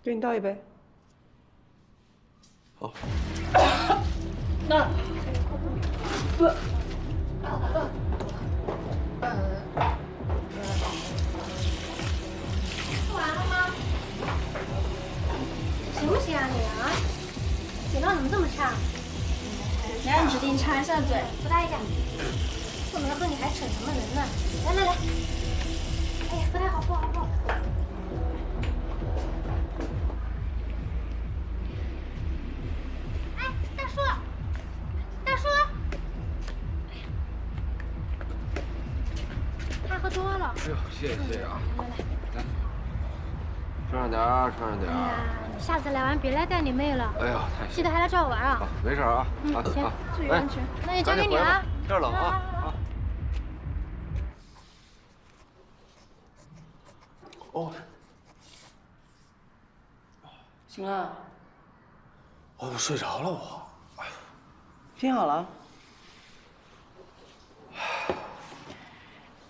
给你倒一杯。好。那。吃完了吗？行不行啊你啊？血量怎么这么差？让你指定插一下嘴，不大一点。不能喝你还逞什么人呢？来，哎呀，不太好，不好。哎，大叔，他喝多了。哎呦，谢谢啊！来，穿上点儿。哎呀，下次来玩别来带你妹了。哎呦，太记得还来找我玩啊！没事啊。行，注意安全。那就交给你了。天冷啊。哦，醒了。我睡着了，我。拼好了。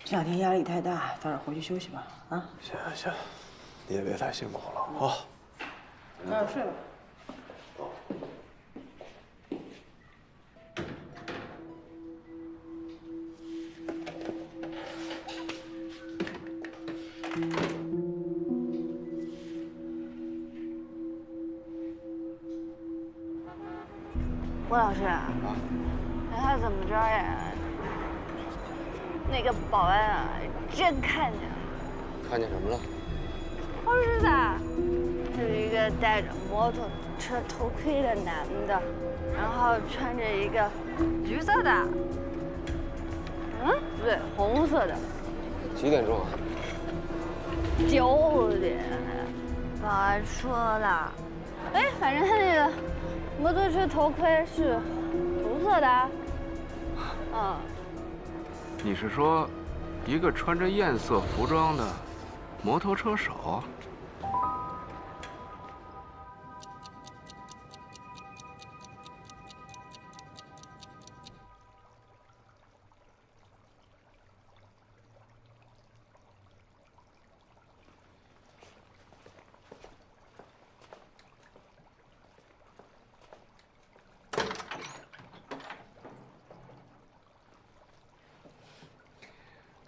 这2天压力太大，早点回去休息吧。啊。行，你也别太辛苦了啊。早点睡吧。郭老师，他怎么着呀？那个保安啊，真看见了。看见什么了？不是的，是一个戴着摩托车头盔的男的，然后穿着一个橘色的，不对，红色的。几点钟啊？9点。保安说了，哎，反正他那个摩托车头盔是红色的。你是说，一个穿着艳色服装的摩托车手？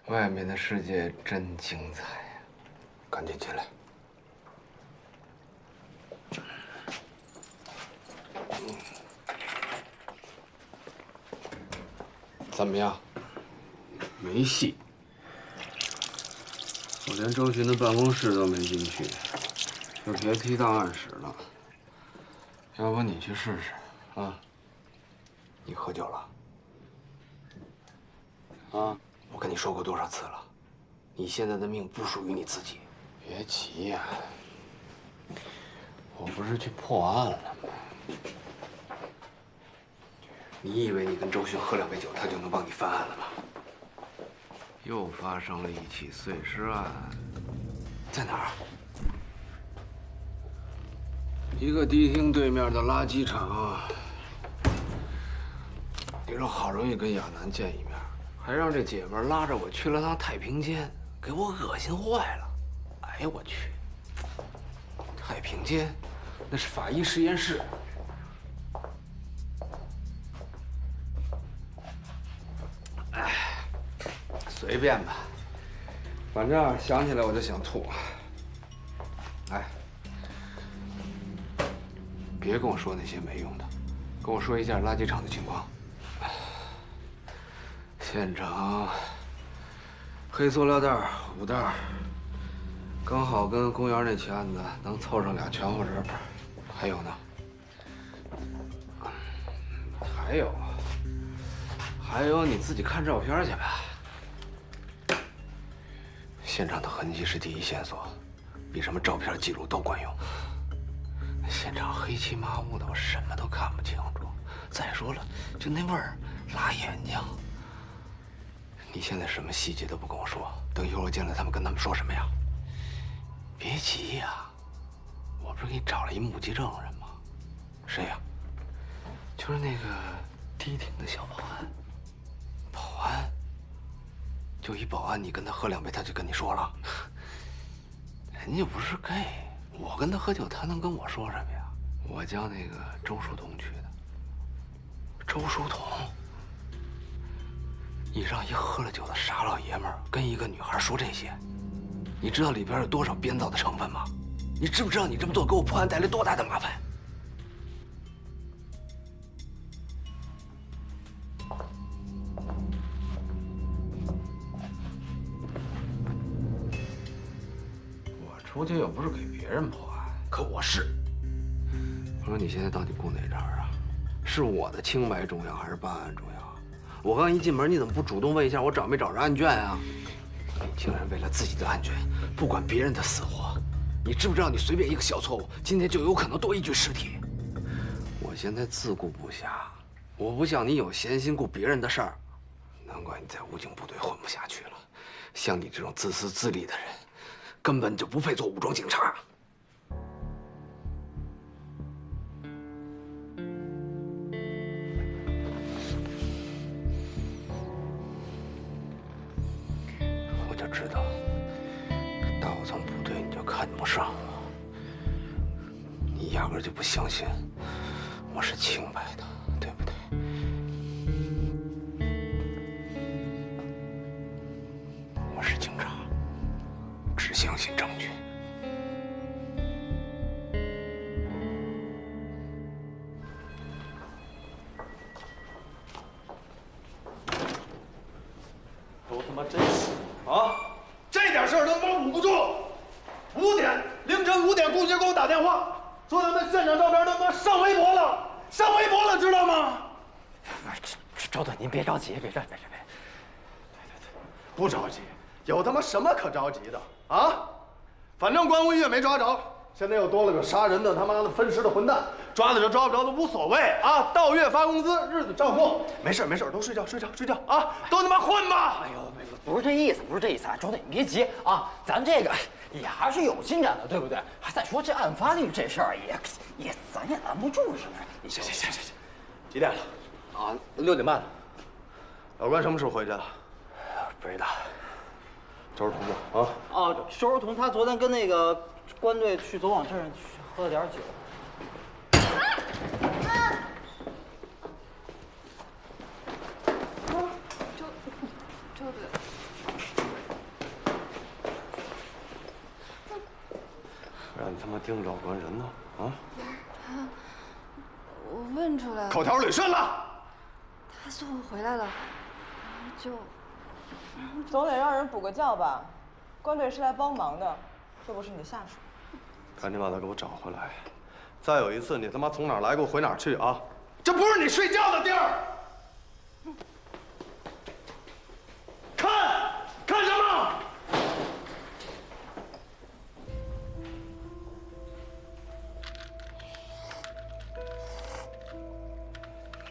外面的世界真精彩呀！赶紧进来。怎么样？没戏。我连周巡的办公室都没进去，就别提档案室了。要不你去试试啊？你喝酒了？啊？我跟你说过多少次了，你现在的命不属于你自己。别急呀，我不是去破案了吗？你以为你跟周迅喝2杯酒，他就能帮你翻案了吗？又发生了一起碎尸案，在哪儿？一个迪厅对面的垃圾场。你说好容易跟亚楠见一面。还让这姐们拉着我去了趟太平间，给我恶心坏了。哎呀，我去！太平间，那是法医实验室。哎，随便吧。反正想起来我就想吐。哎，别跟我说那些没用的，跟我说一下垃圾场的情况。现场黑塑料袋5袋，刚好跟公园那起案子能凑上俩全活人。还有呢？还有你自己看照片去吧。现场的痕迹是第一线索，比什么照片记录都管用。现场黑漆麻乌的，我什么都看不清楚。再说了，就那味儿，辣眼睛。你现在什么细节都不跟我说，等一会儿我见了他们，跟他们说什么呀？别急呀，我不是给你找了一目击证人吗？谁呀？就是那个迪厅的小保安。保安？就一保安，你跟他喝2杯，他就跟你说了？人家不是 gay， 我跟他喝酒，他能跟我说什么呀？我叫那个周书彤去的。周书彤，你让一喝了酒的傻老爷们儿跟一个女孩说这些，你知道里边有多少编造的成分吗？你知不知道你这么做给我破案带来多大的麻烦？出去又不是给别人破案，可我是。我说你现在到底顾哪茬啊？是我的清白重要还是办案重要？我刚一进门，你怎么不主动问一下我找没找着案卷啊？你竟然为了自己的安全，不管别人的死活。你知不知道你随便一个小错误，今天就有可能多一具尸体？我现在自顾不暇，我不像你有闲心顾别人的事儿。难怪你在武警部队混不下去了。像你这种自私自利的人，根本就不配做武装警察。我就知道，到我从部队你就看不上我，你压根就不相信我是清白的，对不对？我是警察。只相信证据。都他妈真是啊！这点事儿都他妈捂不住。凌晨5点，顾杰给我打电话，说咱们现场照片他妈上微博了，知道吗？周队，您别着急，别。不着急，有他妈什么可着急的？啊，反正关物业没抓着，现在又多了个杀人的他妈的分尸的混蛋，抓得着抓不着都无所谓啊！到月发工资，日子照过，没事，都睡觉啊！都他妈混吧！哎呦，不是这意思啊！周队，你别急啊，咱这个也还是有进展的，对不对？再说这案发率这事儿也咱也拦不住，是不是？你行，几点了？啊，6点半了。老关什么时候回去的？不知道。周书彤啊？哦，周书彤他昨天跟那个关队去走访镇去喝了点酒。周队，让你他妈盯着老关人呢啊！我问出来了。口条捋顺了。他送我回来了，就。总得让人补个觉吧？关队是来帮忙的，又不是你的下属。赶紧把他给我找回来！再有一次你他妈从哪儿来给我回哪儿去啊！这不是你睡觉的地儿！看什么？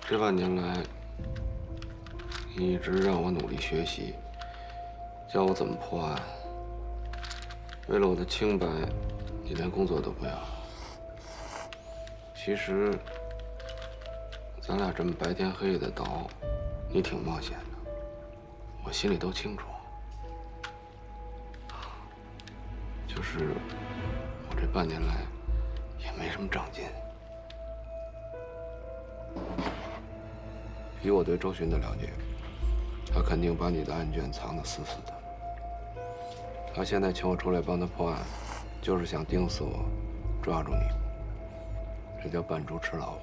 这半年来，你一直让我努力学习，教我怎么破案。为了我的清白，你连工作都不要。其实，咱俩这么白天黑夜的倒，你挺冒险的，我心里都清楚。就是我这半年来也没什么长进。以我对周巡的了解，他肯定把你的案卷藏得死死的。他现在请我出来帮他破案，就是想盯死我，抓住你。这叫扮猪吃老虎。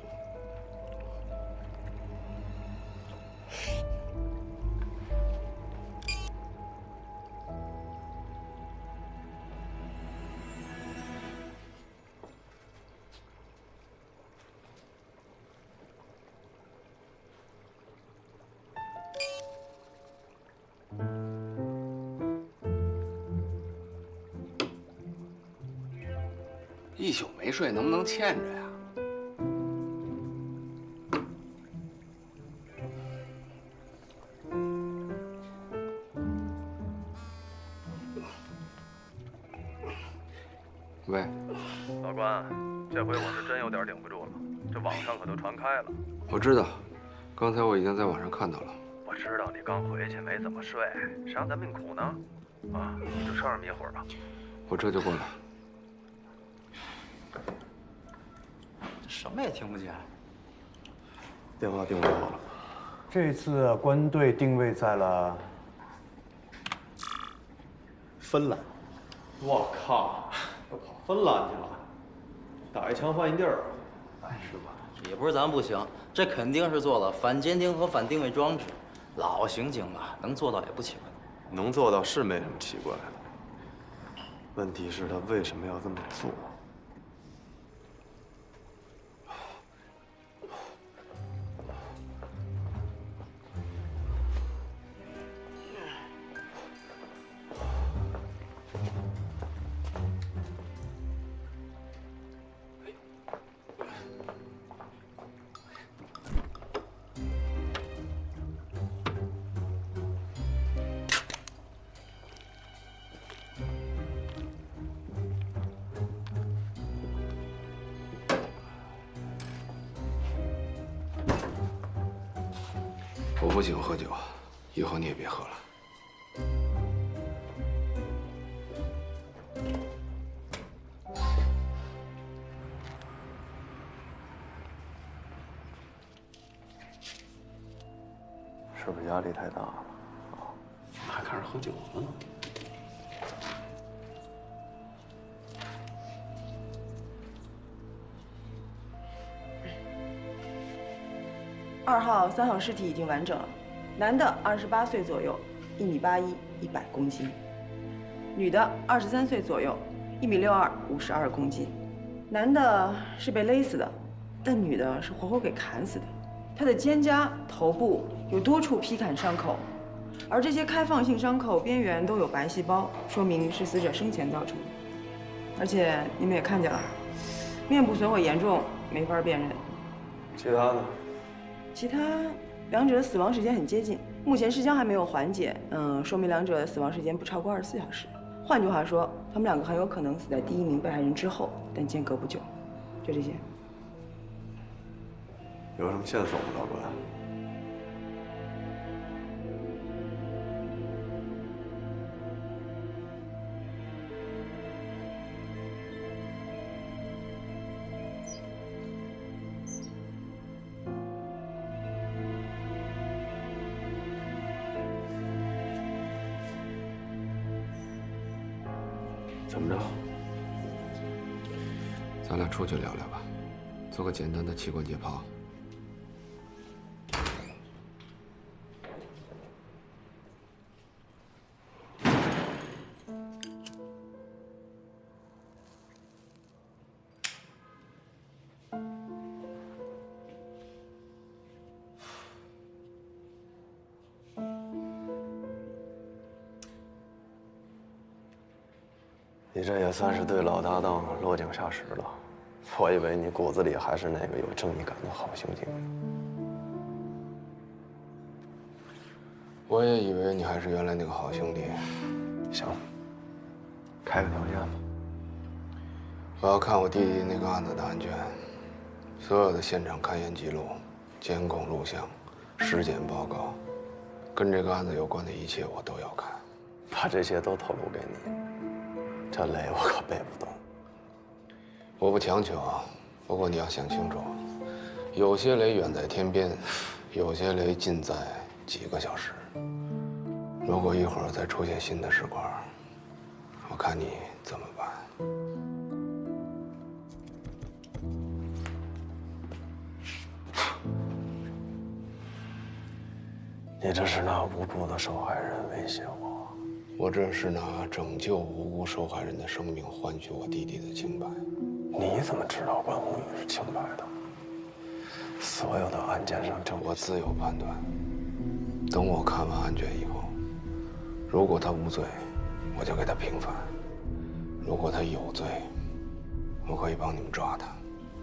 一宿没睡，能不能欠着呀？喂，老关，这回我是真有点顶不住了，这网上可都传开了。我知道，刚才我已经在网上看到了。我知道你刚回去没怎么睡，谁让咱命苦呢？啊，你就稍让迷会儿吧。我这就过来。什么也听不见。电话定位好了，这次关队定位在了芬兰。我靠，都跑芬兰去了，打一枪换一地儿，是吧？也不是咱不行，这肯定是做了反监听和反定位装置，老刑警了，能做到也不奇怪。能做到是没什么奇怪的，问题是他为什么要这么做？我不喜欢喝酒，以后你也别喝了。是不是压力太大了？还开始喝酒了呢。2号、3号尸体已经完整了，男的28岁左右，1米81，100公斤；女的23岁左右，1米62， 52公斤。男的是被勒死的，但女的是活活给砍死的。她的肩胛、头部有多处劈砍伤口，而这些开放性伤口边缘都有白细胞，说明是死者生前造成的。而且你们也看见了，面部损毁严重，没法辨认。其他呢？其他两者的死亡时间很接近，目前尸僵还没有缓解，说明两者的死亡时间不超过24小时。换句话说，他们两个很有可能死在第一名被害人之后，但间隔不久。就这些。有什么线索吗，老关？怎么着？咱俩出去聊聊吧，做个简单的器官解剖。你这也算是对老搭档落井下石了。我以为你骨子里还是那个有正义感的好刑警。我也以为你还是原来那个好兄弟。行，开个条件吧。我要看我弟弟那个案子的案卷，所有的现场勘验记录、监控录像、尸检报告，跟这个案子有关的一切我都要看。把这些都透露给你。这雷我可背不动。我不强求啊，不过你要想清楚，有些雷远在天边，有些雷近在几个小时。如果一会儿再出现新的事块，我看你怎么办。你这是拿无辜的受害人威胁我？我这是拿拯救无辜受害人的生命换取我弟弟的清白。你怎么知道关宏宇是清白的？所有的案件上就我自有判断。等我看完案卷以后，如果他无罪，我就给他平反；如果他有罪，我可以帮你们抓他。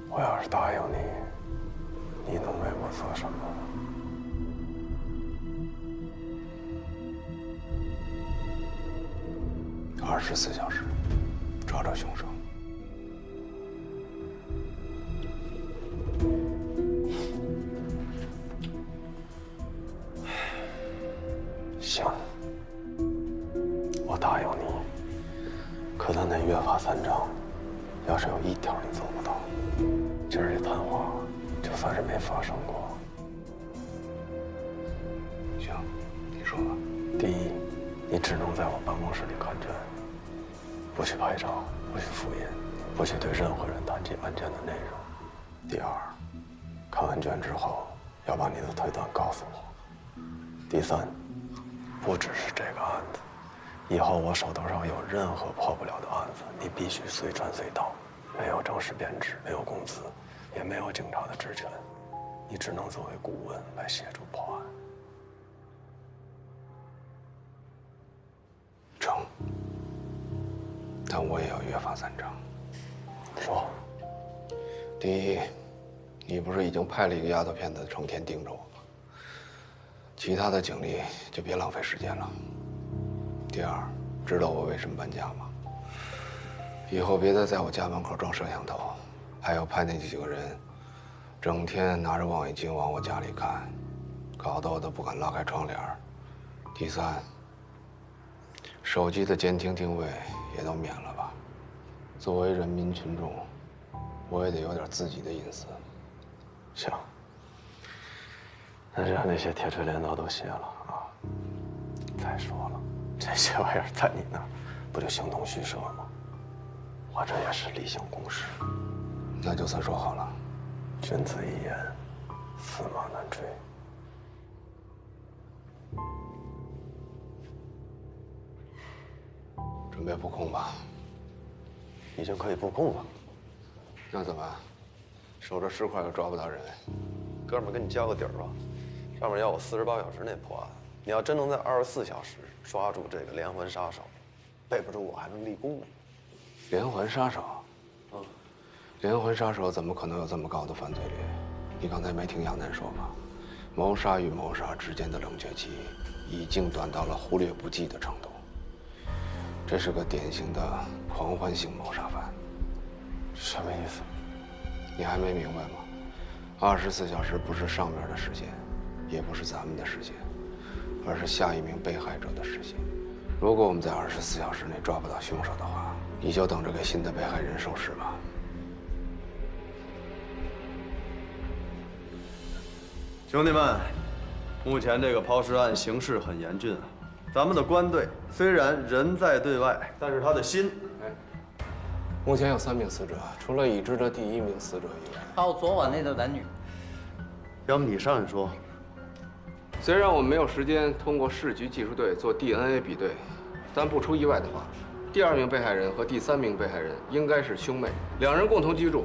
我要是答应你，你能为我做什么？24小时，抓着凶手。行，我答应你。可他那约法3章，要是有1条你做不到，今儿这谈话就算是没发生过。行，你说吧。第一，你只能在我办公室里看诊，不许拍照，不许复印，不许对任何人谈及案件的内容。第二，看完卷之后要把你的推断告诉我。第三，不只是这个案子，以后我手头上有任何破不了的案子，你必须随传随到，没有正式编制，没有工资，也没有警察的职权，你只能作为顾问来协助破案。成，但我也要约法3章。说，第一，你不是已经派了一个丫头片子成天盯着我吗？其他的警力就别浪费时间了。第二，知道我为什么搬家吗？以后别再在我家门口装摄像头，还有派那几个人，整天拿着望远镜往我家里看，搞得我都不敢拉开窗帘。第三，手机的监听定位也都免了吧。作为人民群众，我也得有点自己的隐私。行，那让那些铁锤镰刀都卸了啊！再说了，这些玩意儿在你那儿不就形同虚设吗？我这也是例行公事。那就算说好了。君子一言，驷马难追。准备布控吧。已经可以布控了。那怎么办？守着10块又抓不到人。哥们儿，跟你交个底儿吧，上面要我48小时内破案。你要真能在24小时抓住这个连环杀手，背不住我还能立功呢。连环杀手？连环杀手怎么可能有这么高的犯罪率？你刚才没听杨楠说吗？谋杀与谋杀之间的冷却期已经短到了忽略不计的程度。这是个典型的狂欢性谋杀犯。什么意思？你还没明白吗？24小时不是上面的时间，也不是咱们的时间，而是下一名被害者的时间。如果我们在24小时内抓不到凶手的话，你就等着给新的被害人收尸吧。兄弟们，目前这个抛尸案形势很严峻啊。咱们的官队虽然人在对外，但是他的心……目前有3名死者，除了已知的第1名死者以外，还有昨晚那对男女。要不你上去说？虽然我们没有时间通过市局技术队做 DNA 比对，但不出意外的话，第2名被害人和第3名被害人应该是兄妹，2人共同居住。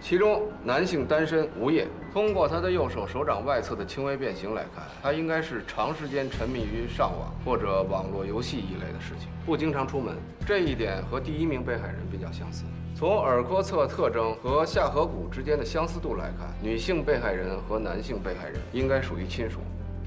其中男性单身无业，通过他的右手手掌外侧的轻微变形来看，他应该是长时间沉迷于上网或者网络游戏一类的事情，不经常出门。这一点和第1名被害人比较相似。从耳廓侧特征和下颌骨之间的相似度来看，女性被害人和男性被害人应该属于亲属，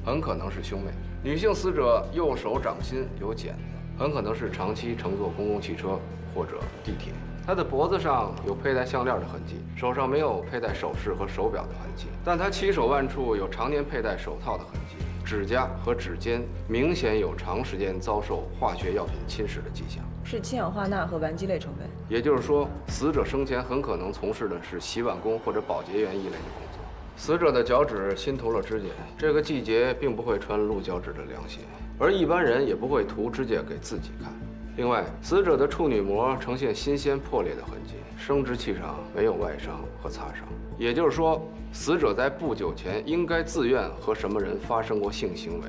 很可能是兄妹。女性死者右手掌心有茧子，很可能是长期乘坐公共汽车或者地铁。他的脖子上有佩戴项链的痕迹，手上没有佩戴首饰和手表的痕迹，但他起手腕处有常年佩戴手套的痕迹，指甲和指尖明显有长时间遭受化学药品侵蚀的迹象，是氢氧化钠和烷基类成分。也就是说，死者生前很可能从事的是洗碗工或者保洁员一类的工作。死者的脚趾新涂了指甲，这个季节并不会穿鹿角趾的凉鞋，而一般人也不会涂指甲给自己看。另外，死者的处女膜呈现新鲜破裂的痕迹，生殖器上没有外伤和擦伤，也就是说，死者在不久前应该自愿和什么人发生过性行为，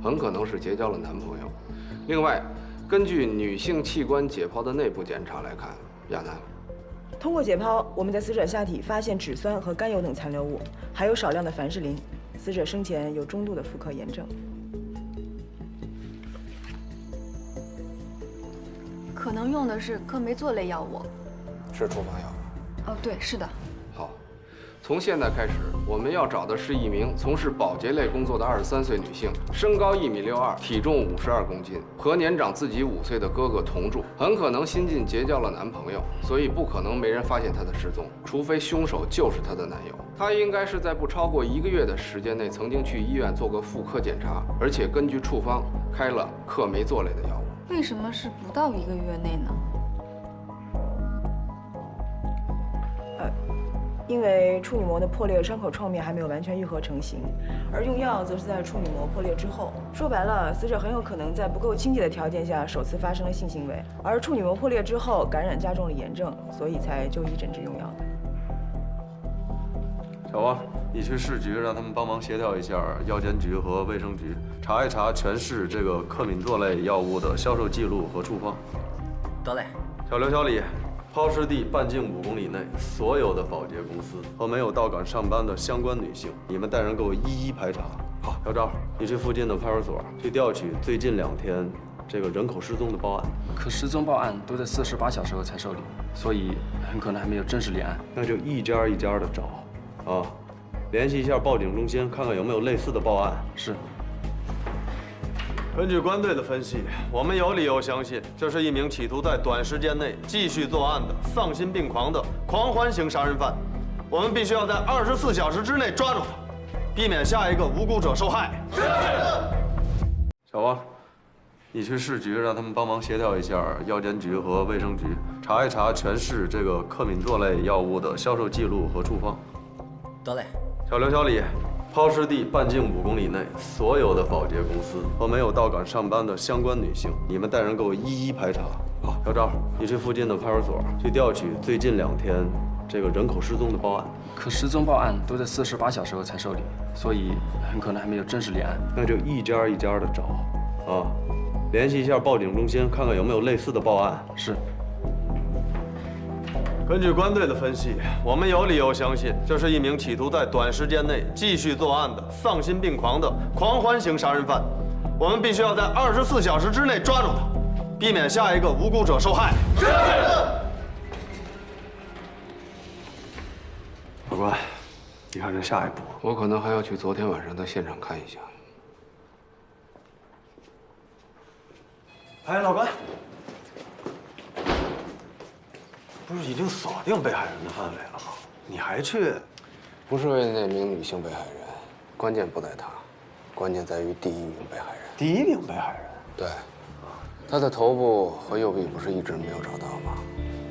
很可能是结交了男朋友。另外，根据女性器官解剖的内部检查来看，亚楠。 通过解剖，我们在死者下体发现脂酸和甘油等残留物，还有少量的凡士林。死者生前有中度的妇科炎症，可能用的是科梅唑类药物。是处方药。哦，对，是的。好，从现在开始，我们要找的是一名从事保洁类工作的23岁女性，身高1.62米，体重52公斤，和年长自己5岁的哥哥同住，很可能新近结交了男朋友，所以不可能没人发现她的失踪，除非凶手就是她的男友。她应该是在不超过1个月的时间内曾经去医院做过妇科检查，而且根据处方开了克梅唑类的药物。为什么是不到1个月内呢？ 因为处女膜的破裂伤口创面还没有完全愈合成型，而用药则是在处女膜破裂之后。说白了，死者很有可能在不够清洁的条件下首次发生了性行为，而处女膜破裂之后感染加重了炎症，所以才就医诊治用药的。小王，你去市局让他们帮忙协调一下药监局和卫生局，查一查全市这个克敏唑类药物的销售记录和处方。得嘞。小刘、小李。 抛尸地半径5公里内所有的保洁公司和没有到岗上班的相关女性，你们带人给我一一排查。好，小赵，你去附近的派出所去调取最近2天这个人口失踪的报案。可失踪报案都在48小时后才受理，所以很可能还没有正式立案。那就一家一家的找，啊，联系一下报警中心，看看有没有类似的报案。是。 根据官队的分析，我们有理由相信，这是一名企图在短时间内继续作案的丧心病狂的狂欢型杀人犯。我们必须要在24小时之内抓住他，避免下一个无辜者受害。是。小王，你去市局让他们帮忙协调一下药监局和卫生局，查一查全市这个克敏唑类药物的销售记录和处方。得嘞。小刘、小李。 抛尸地半径5公里内所有的保洁公司和没有到岗上班的相关女性，你们带人给我一一排查。好，小赵，你去附近的派出所去调取最近2天这个人口失踪的报案。可失踪报案都在48小时后才受理，所以很可能还没有正式立案。那就一家一家的找，啊，联系一下报警中心，看看有没有类似的报案。是。 根据官队的分析，我们有理由相信，这是一名企图在短时间内继续作案的丧心病狂的狂欢型杀人犯。我们必须要在24小时之内抓住他，避免下一个无辜者受害。是。法官，你看这下一步，我可能还要去昨天晚上的现场看一下。哎，老关。 不是已经锁定被害人的范围了吗？你还去？不是为那名女性被害人，关键不在她，关键在于第1名被害人。第1名被害人？对，她的头部和右臂不是一直没有找到吗？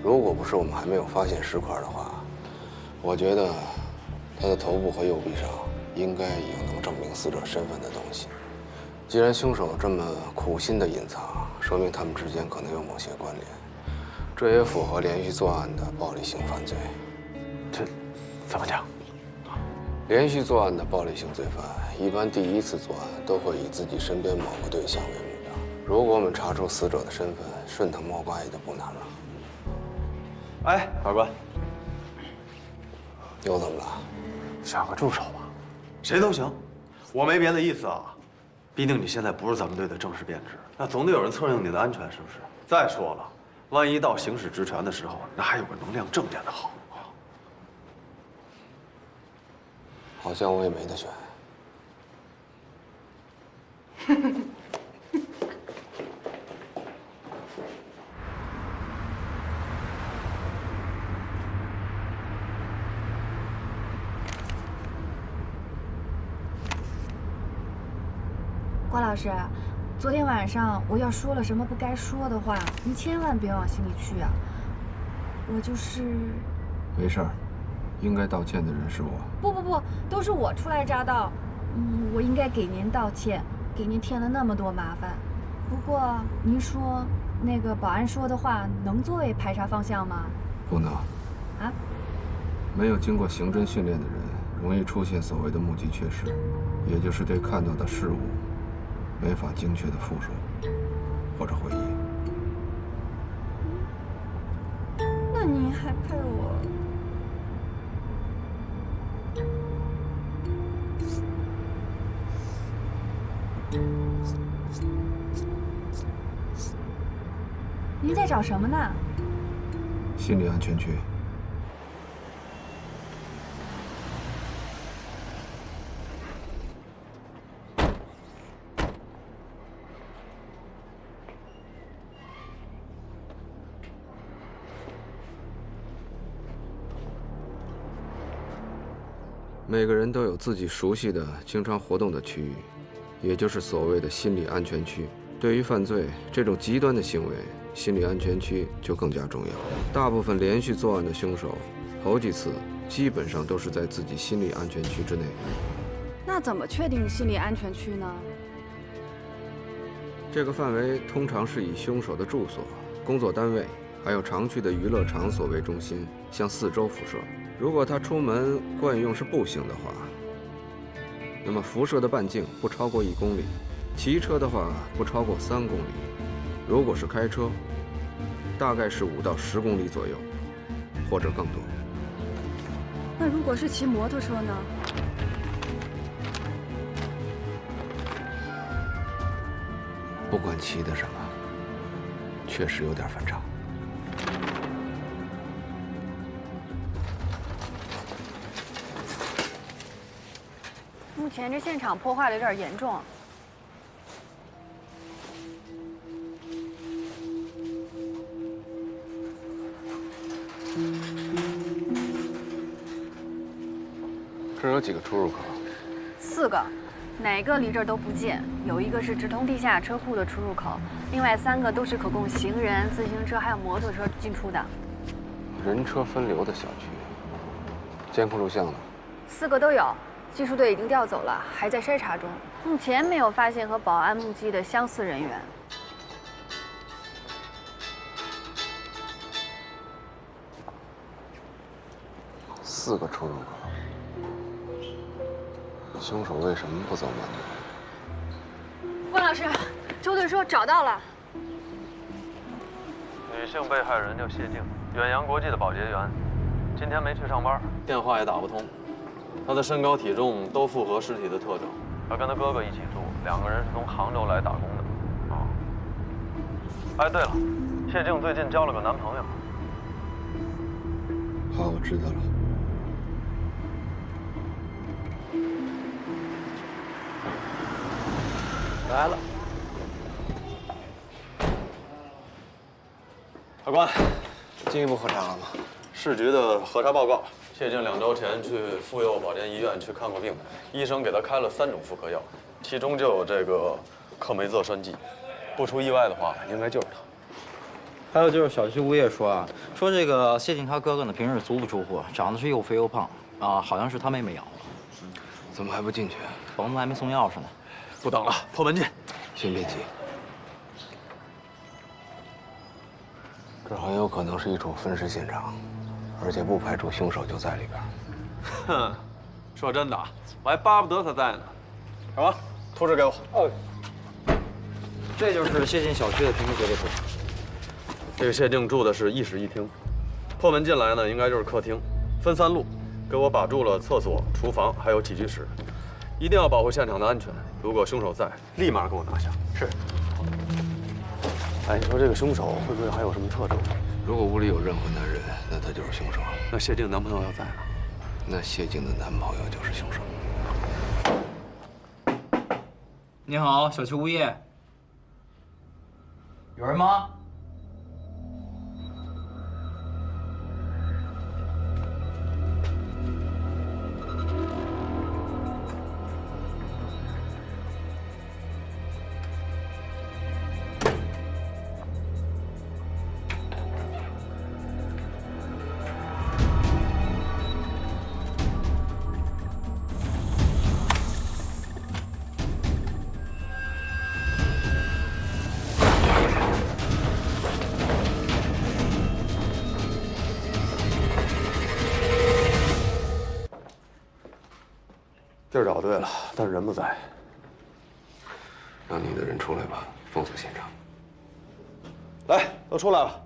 如果不是我们还没有发现尸块的话，我觉得她的头部和右臂上应该有能证明死者身份的东西。既然凶手这么苦心的隐藏，说明他们之间可能有某些关联。 这也符合连续作案的暴力性犯罪。这怎么讲？连续作案的暴力性罪犯，一般第1次作案都会以自己身边某个对象为目标。如果我们查出死者的身份，顺藤摸瓜也就不难了。哎，法官，又怎么了？想个助手吧，谁都行。我没别的意思啊，毕竟你现在不是咱们队的正式编制，那总得有人策应你的安全，是不是？再说了。 万一到行使职权的时候，那还有个能量正点的好啊！好像我也没得选。关老师。 昨天晚上我要说了什么不该说的话，您千万别往心里去啊！我就是……没事儿，应该道歉的人是我。不，都是我初来乍到，我应该给您道歉，给您添了那么多麻烦。不过您说那个保安说的话能作为排查方向吗？不能。啊？没有经过刑侦训练的人，容易出现所谓的目击缺失，也就是对看到的事物没法精确的复述或者回忆。那你还派我？您在找什么呢？心理安全区。每个人都有自己熟悉的、经常活动的区域，也就是所谓的心理安全区。对于犯罪这种极端的行为，心理安全区就更加重要。大部分连续作案的凶手，头几次基本上都是在自己心理安全区之内。那怎么确定心理安全区呢？这个范围通常是以凶手的住所、工作单位，还有常去的娱乐场所为中心，向四周辐射。如果他出门惯用是步行的话，那么辐射的半径不超过1公里。骑车的话不超过3公里，如果是开车，大概是5到10公里左右，或者更多。那如果是骑摩托车呢？不管骑的什么，确实有点反常。目前这现场破坏的有点严重。这儿有几个出入口？4个，哪个离这儿都不近。有一个是直通地下车库的出入口，另外3个都是可供行人、自行车还有摩托车进出的。人车分流的小区，监控录像呢？4个都有，技术队已经调走了，还在筛查中。目前没有发现和保安目击的相似人员。4个出入口。凶手为什么不走慢路？关老师，周队说找到了。女性被害人叫谢静，远洋国际的保洁员，今天没去上班，电话也打不通。她的身高体重都符合尸体的特征，她跟她哥哥一起住，2个人是从杭州来打工的。啊。哎，对了，谢静最近交了个男朋友。好，我知道了。来了，法官，进一步核查了吗？市局的核查报告，谢静2周前去妇幼保健医院去看过病，医生给她开了3种妇科药，其中就有这个克梅唑栓剂，不出意外的话，应该就是她。还有就是小区物业说啊，说这个谢静他哥哥呢平时足不出户，长得是又肥又胖啊，好像是他妹妹养的。怎么还不进去？房子还没送钥匙呢。不等了，破门进。先别急，这很有可能是一处分尸现场，而且不排除凶手就在里边。哼，说真的，我还巴不得他在呢。什么？图纸给我。哦。这就是谢晋小区的平时结构图。这个谢静住的是一室一厅，破门进来呢，应该就是客厅，分3路，给我把住了厕所、厨房还有起居室，一定要保护现场的安全。如果凶手在，立马给我拿下。是。哎，你说这个凶手会不会还有什么特征？如果屋里有任何男人，那他就是凶手。那谢静男朋友要在呢？那谢静的男朋友就是凶手。你好，小区物业。有人吗？地儿找对了，但是人不在。让你的人出来吧，封锁现场。来，都出来了。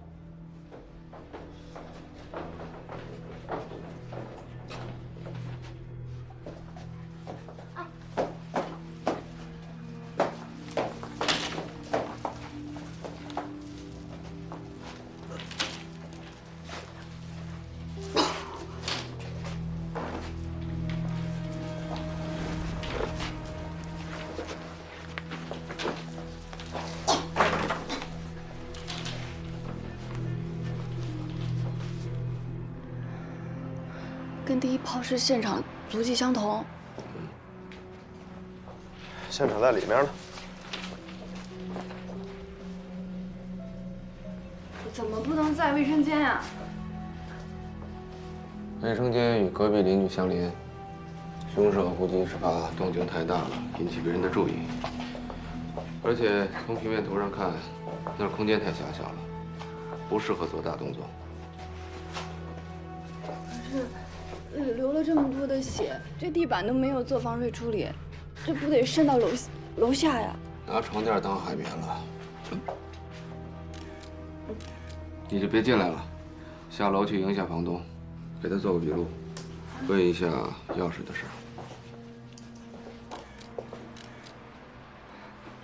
跟第一抛尸现场足迹相同。现场在里面呢。怎么不能在卫生间呀？卫生间与隔壁邻居相邻，凶手估计是怕动静太大了，引起别人的注意。而且从平面图上看，那儿空间太狭小了，不适合做大动作。可是。流了这么多的血，这地板都没有做防水处理，这不得渗到楼下呀？拿床垫当海绵了，你就别进来了，下楼去迎下房东，给他做个笔录，问一下钥匙的事儿。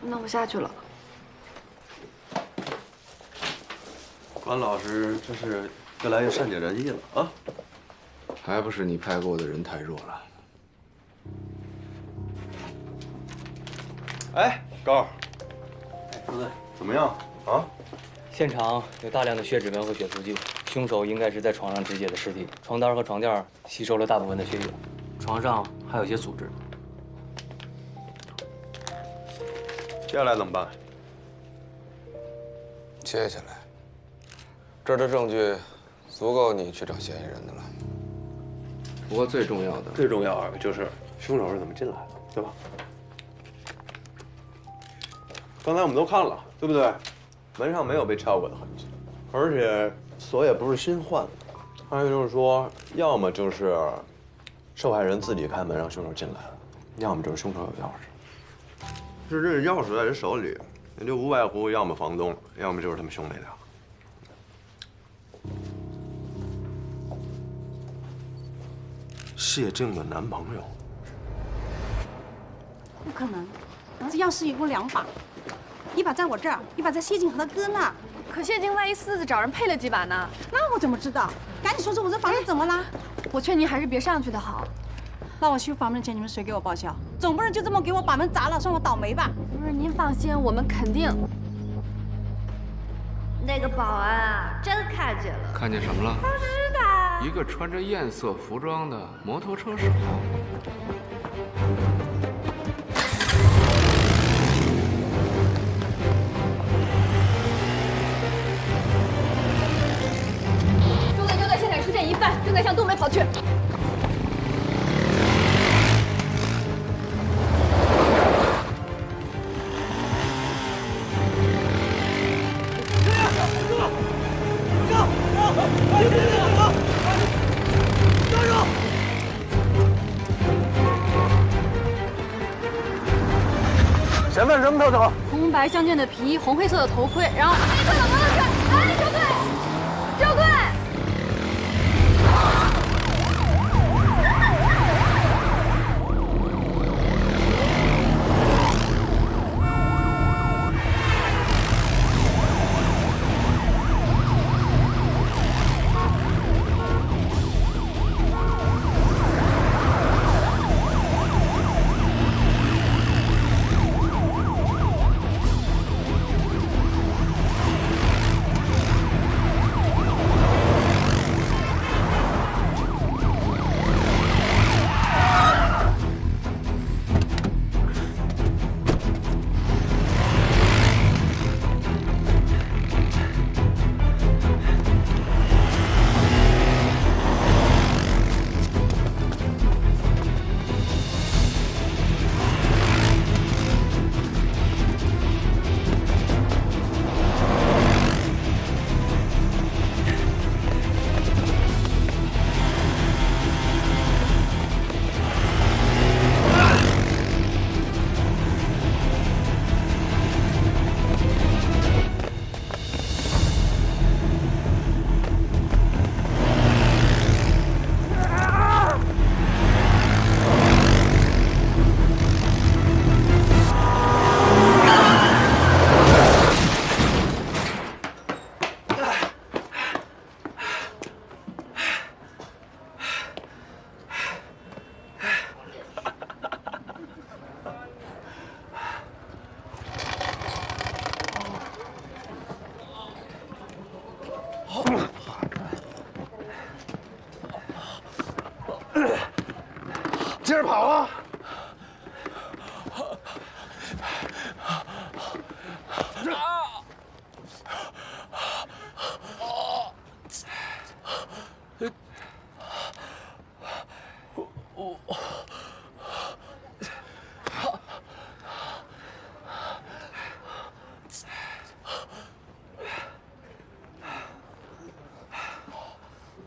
那我下去了。关老师，这是越来越善解人意了啊！还不是你派过的人太弱了。哎，高儿，兄弟，怎么样啊？现场有大量的血指纹和血足迹，凶手应该是在床上肢解的尸体，床单和床垫吸收了大部分的血液，床上还有一些组织。接下来怎么办？接下来，这儿的证据足够你去找嫌疑人的了。不过最重要的就是凶手是怎么进来的，对吧？刚才我们都看了，对不对？门上没有被撬过的痕迹，而且锁也不是新换的。还有就是说，要么就是受害人自己开门让凶手进来的，要么就是凶手有钥匙。这钥匙在人手里，也就无外乎要么房东，要么就是他们兄弟俩。谢静的男朋友？不可能，这钥匙一共2把，一把在我这儿，一把在谢静和他哥那。可谢静万一私自找人配了几把呢？那我怎么知道？赶紧说说我这房子怎么啦？我劝您还是别上去的好。那我修房门的钱你们谁给我报销？总不能就这么给我把门砸了，算我倒霉吧？不是，您放心，我们肯定。那个保安啊，真看见了。看见什么了？不知道。一个穿着艳色服装的摩托车手。中队就在现场出现一半，正在向东北跑去。前面什么特征？红白相间的皮衣，红黑色的头盔，然后黑色的摩托车。哎，救队！救队！接着跑啊！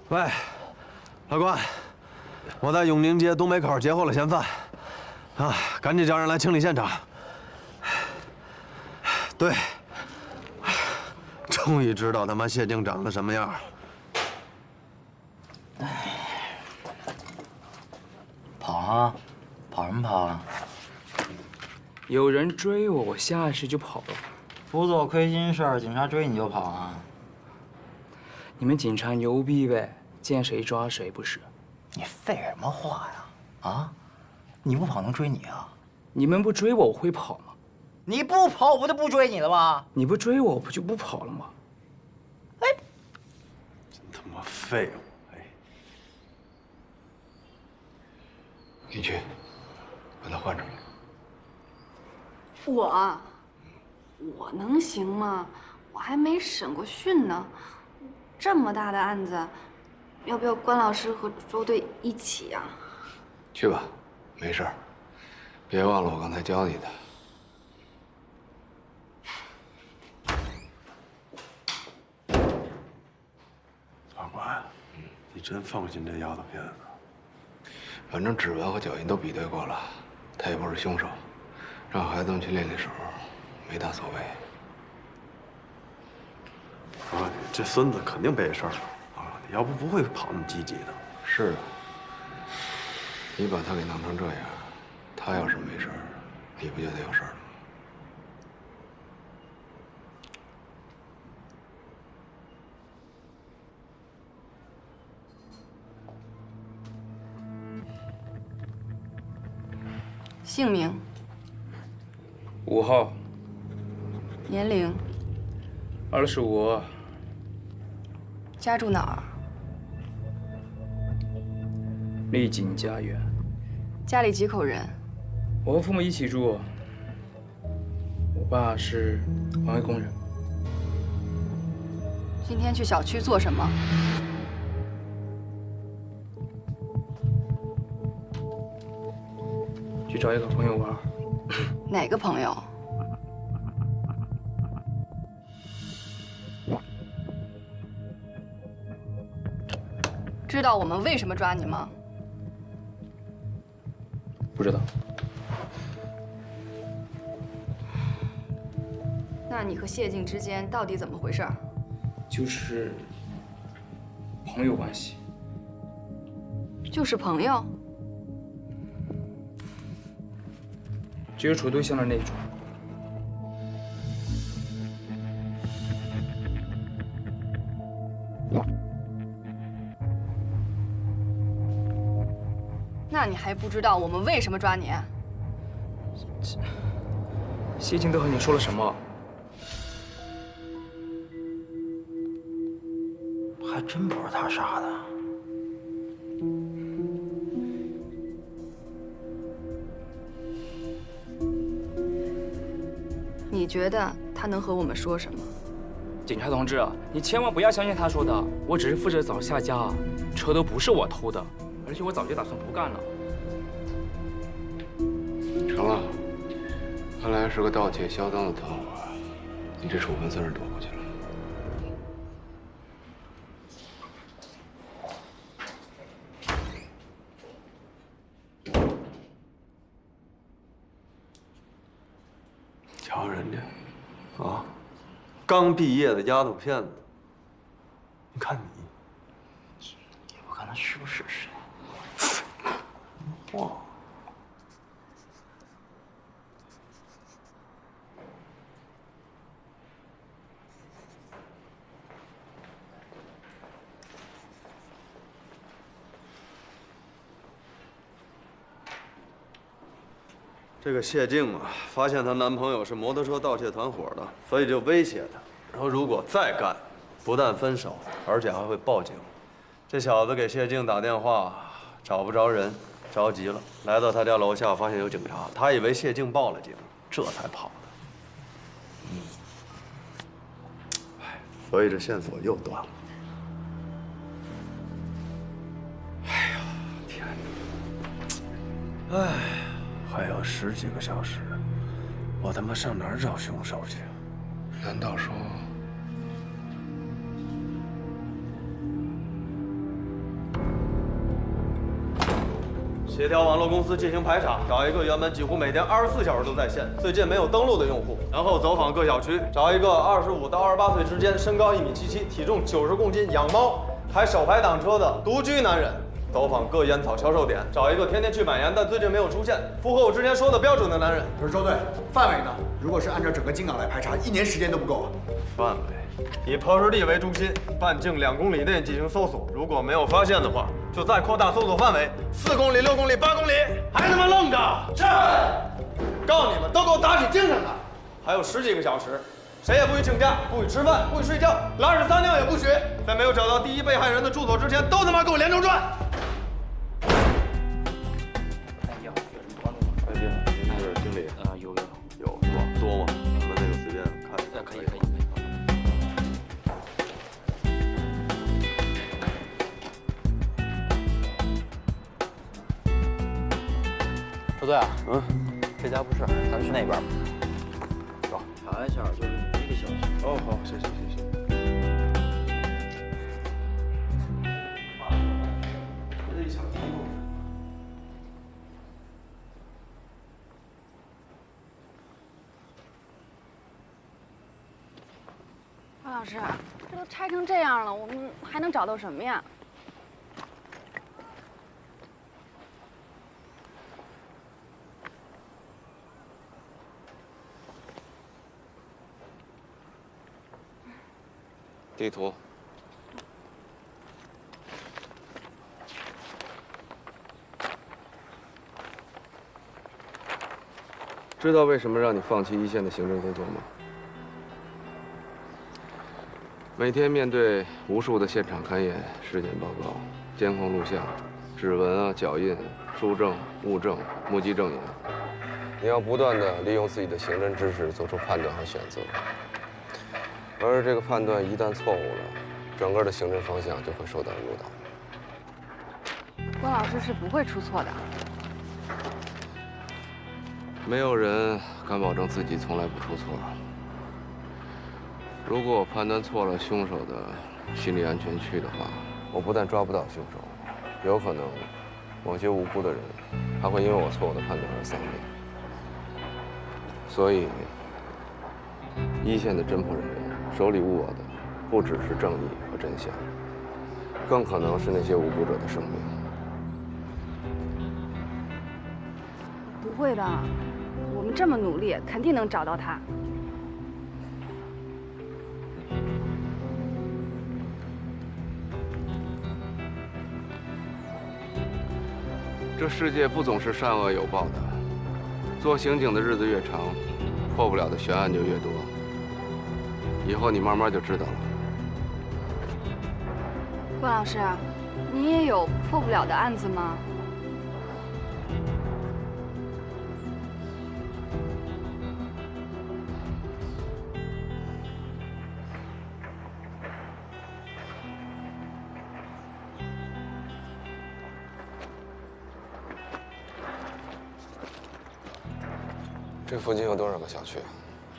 喂，老关，我在永宁街东北口截获了嫌犯，啊，赶紧叫人来清理现场。对，终于知道他妈谢静长得什么样。跑啊，跑什么跑啊？有人追我，我下意识就跑了。不做亏心事儿，警察追你就跑啊？你们警察牛逼呗，见谁抓谁不是？你废什么话呀？啊，你不跑能追你啊？你们不追我，我会跑吗？你不跑，我不就不追你了吗？你不追我，我不就不跑了吗？真他妈废物！哎，你去把他换出来。我能行吗？我还没审过讯呢。这么大的案子，要不要关老师和周队一起呀？去吧，没事儿。别忘了我刚才教你的。老关，你真放心这丫头片子？反正指纹和脚印都比对过了，他也不是凶手。让孩子们去练练手，没大所谓。啊，这孙子肯定背事儿了啊！你要不会跑那么积极的。是啊，你把他给弄成这样，他要是没事儿，你不就得有事儿了吗？姓名、 5号，年龄、 25，家住哪儿？丽景家园。家里几口人？我和父母一起住。我爸是环卫工人。今天去小区做什么？去找一个朋友玩。哪个朋友？知道我们为什么抓你吗？不知道。那你和谢静之间到底怎么回事？就是朋友关系。就是朋友？只有处对象的那种。那你还不知道我们为什么抓你？谢静都和你说了什么？还真不是他杀的。你觉得他能和我们说什么？警察同志，你千万不要相信他说的，我只是负责找下家，车都不是我偷的，而且我早就打算不干了。成了，看来是个盗窃销赃的团伙，你这处分算是躲过去了。瞧人家，啊，刚毕业的丫头片子，你看你，我看他是不是谁？哇！这个谢静啊，发现她男朋友是摩托车盗窃团伙的，所以就威胁她，然后如果再干，不但分手，而且还会报警。这小子给谢静打电话，找不着人，着急了，来到他家楼下，发现有警察，他以为谢静报了警，这才跑的。所以这线索又断了。哎呀，天哪！哎，还有10几个小时，我他妈上哪儿找凶手去？难道说？ 协调网络公司进行排查，找一个原本几乎每天24小时都在线，最近没有登录的用户，然后走访各小区，找一个25到28岁之间，身高1.77米，体重90公斤，养猫，还手排挡车的独居男人，走访各烟草销售点，找一个天天去买烟但最近没有出现，符合我之前说的标准的男人。可是周队，范围呢？如果是按照整个京港来排查，1年时间都不够啊。范围以破石地为中心，半径2公里内进行搜索，如果没有发现的话，就再扩大搜索范围，4公里、6公里、8公里，还他妈愣着？是！告诉你们，都给我打起精神来！还有10几个小时，谁也不许请假，不许吃饭，不许睡觉，拉屎撒尿也不许。在没有找到第一被害人的住所之前，都他妈给我连轴转！快递是经理啊，有是吧？多吗？咱们那个随便看。可以。 周队啊，这家不是，咱去那边吧。走，查一下，就是一个小区。哦，好，谢谢。王老师，这都拆成这样了，我们还能找到什么呀？ 地图。知道为什么让你放弃一线的行政工作吗？每天面对无数的现场勘验、尸检报告、监控录像、指纹啊、脚印、书证、物证、目击证言，你要不断地利用自己的刑侦知识做出判断和选择。 而这个判断一旦错误了，整个的行政方向就会受到误导。关老师是不会出错的。没有人敢保证自己从来不出错。如果我判断错了凶手的心理安全区的话，我不但抓不到凶手，有可能某些无辜的人还会因为我错误的判断而丧命。所以，一线的侦破人员。 手里握的不只是正义和真相，更可能是那些无辜者的生命。不会的，我们这么努力，肯定能找到他。这世界不总是善恶有报的，做刑警的日子越长，破不了的悬案就越多。 以后你慢慢就知道了。关老师，你也有破不了的案子吗？这附近有多少个小区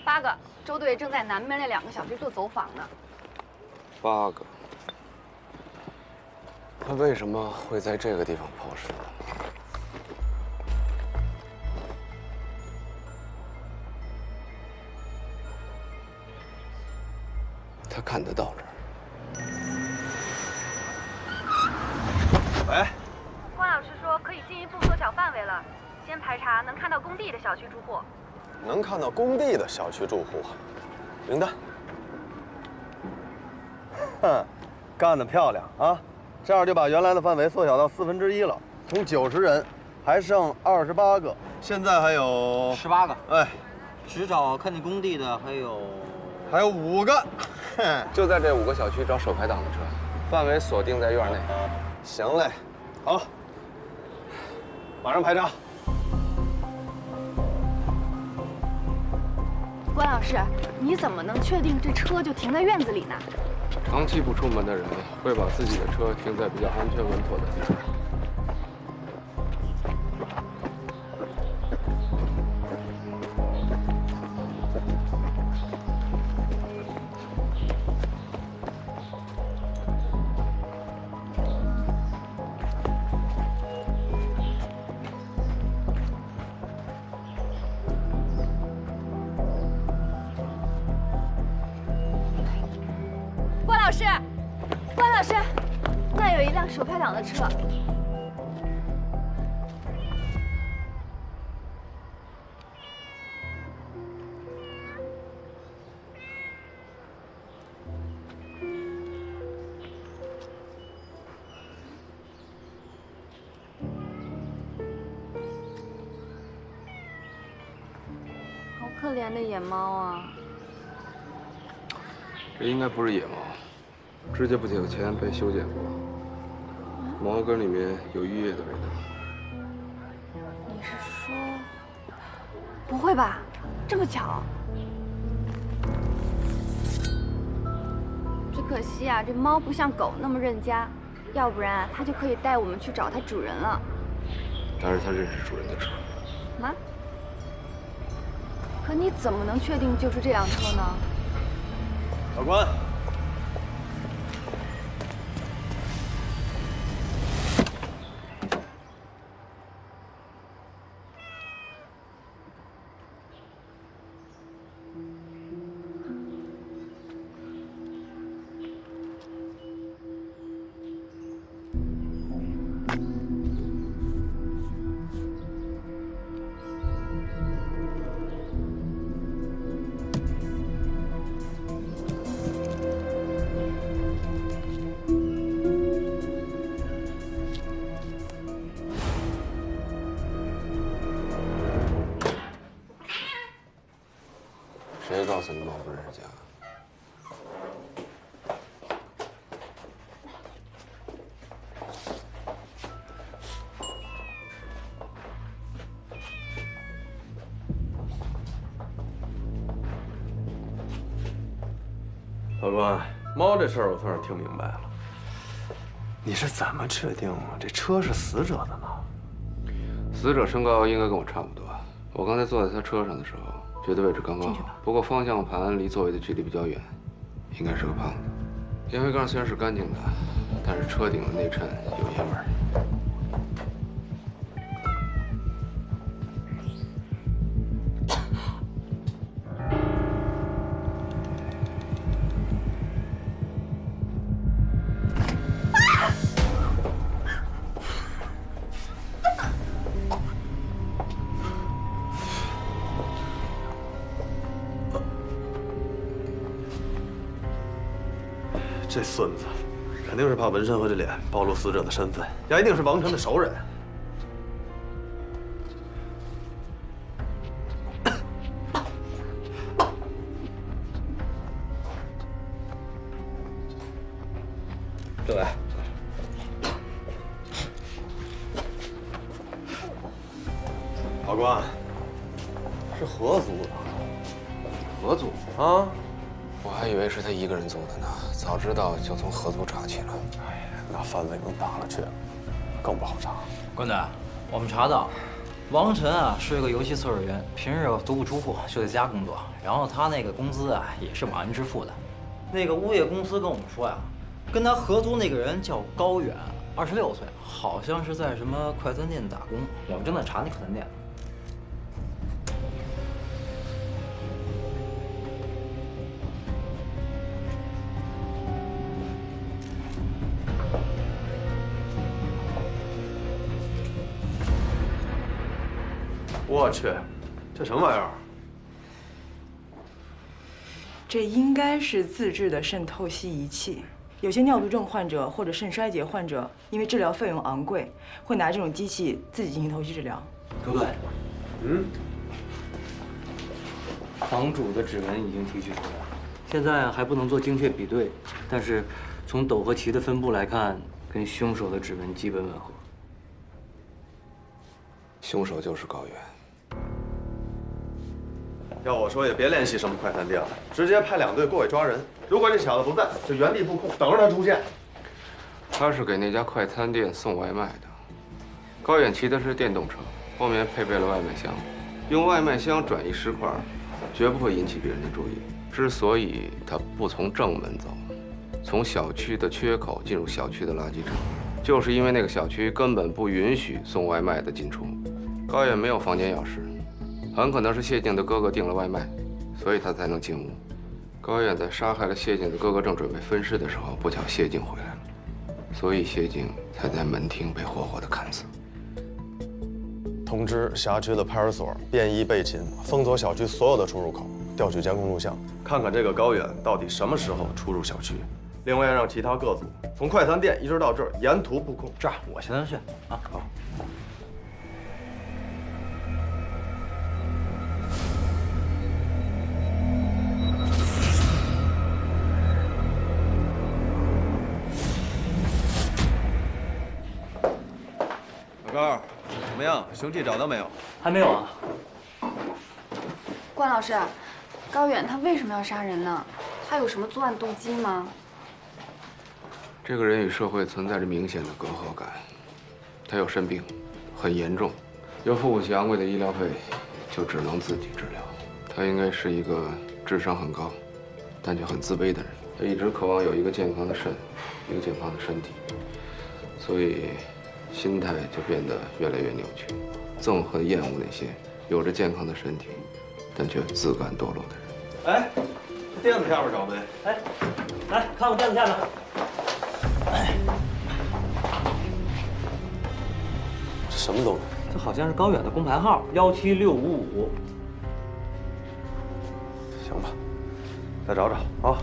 ？8个。 周队正在南边那2个小区做走访呢。8个，他为什么会在这个地方抛尸呢？他看得到这儿。喂，关老师说可以进一步缩小范围了，先排查能看到工地的小区住户。 能看到工地的小区住户，名单。哼，干得漂亮啊！这样就把原来的范围缩小到1/4了，从90人还剩28个，现在还有18个。哎，只找看见工地的还有还有5个，就在这5个小区找手排档的车，范围锁定在院内。行嘞，好，马上排查。关老师，你怎么能确定这车就停在院子里呢？长期不出门的人会把自己的车停在比较安全稳妥的地方。关老师，那有一辆手排档的车。好可怜的野猫啊！这应该不是野猫。 指甲不久前被修剪过，毛根里面有浴液的味道。你是说？不会吧，这么巧？只可惜啊，这猫不像狗那么认家，要不然它就可以带我们去找它主人了。但是它认识主人的车。啊？可你怎么能确定就是这辆车呢？法官。 谁告诉你猫不认识家？法官，猫这事儿我算是听明白了。你是怎么确定这车是死者的呢？死者身高应该跟我差不多。我刚才坐在他车上的时候。 觉得位置刚刚好，不过方向盘离座位的距离比较远，应该是个胖子。烟灰缸虽然是干净的，但是车顶的内衬有烟味儿。这孙子肯定是怕纹身和这脸暴露死者的身份，也一定是王晨的熟人。这位，法官，是合租的。合租啊？我还以为是他一个人租的呢。 早知道就从合租查起了。哎呀，那范围更大了去了，更不好查。关队，我们查到，王晨啊是一个游戏测试员，平日足不出户，就在家工作。然后他那个工资啊也是网银支付的。那个物业公司跟我们说呀，跟他合租那个人叫高远，26岁，好像是在什么快餐店打工。我们正在查那快餐店。 我去，这什么玩意儿？这应该是自制的肾透析仪器。有些尿毒症患者或者肾衰竭患者，因为治疗费用昂贵，会拿这种机器自己进行透析治疗。周队，嗯，房主的指纹已经提取出来了，现在还不能做精确比对，但是从斗和旗的分布来看，跟凶手的指纹基本吻合。凶手就是高远。要我说，也别联系什么快餐店了，直接派2队过去抓人。如果这小子不在，就原地布控，等着他出现。他是给那家快餐店送外卖的。高远骑的是电动车，后面配备了外卖箱，用外卖箱转移尸块，绝不会引起别人的注意。之所以他不从正门走，从小区的缺口进入小区的垃圾场，就是因为那个小区根本不允许送外卖的进出。高远没有房间钥匙，很可能是谢静的哥哥订了外卖，所以他才能进屋。高远在杀害了谢静的哥哥正准备分尸的时候，不巧谢静回来了，所以谢静才在门厅被活活的砍死。通知辖区的派出所便衣备勤，封锁小区所有的出入口，调取监控录像，看看这个高远到底什么时候出入小区。另外，让其他各组从快餐店一直到这儿沿途布控。这样，我现在去啊。好。老高，怎么样？凶器找到没有？还没有啊。关老师，高远他为什么要杀人呢？他有什么作案动机吗？这个人与社会存在着明显的隔阂感，他有肾病，很严重，又付不起昂贵的医疗费，就只能自己治疗。他应该是一个智商很高，但却很自卑的人。他一直渴望有一个健康的肾，一个健康的身体，所以心态就变得越来越扭曲，憎恨厌恶那些有着健康的身体，但却自甘堕落的人。哎，这垫子下边找呗。哎，来看我垫子下面。哎，这什么东西？这好像是高远的工牌号17655。行吧，再找找啊。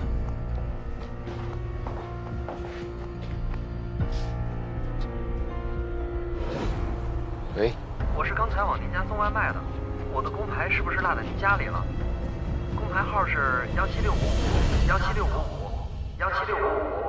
喂，我是刚才往您家送外卖的，我的工牌是不是落在您家里了？工牌号是17655，17655，17655。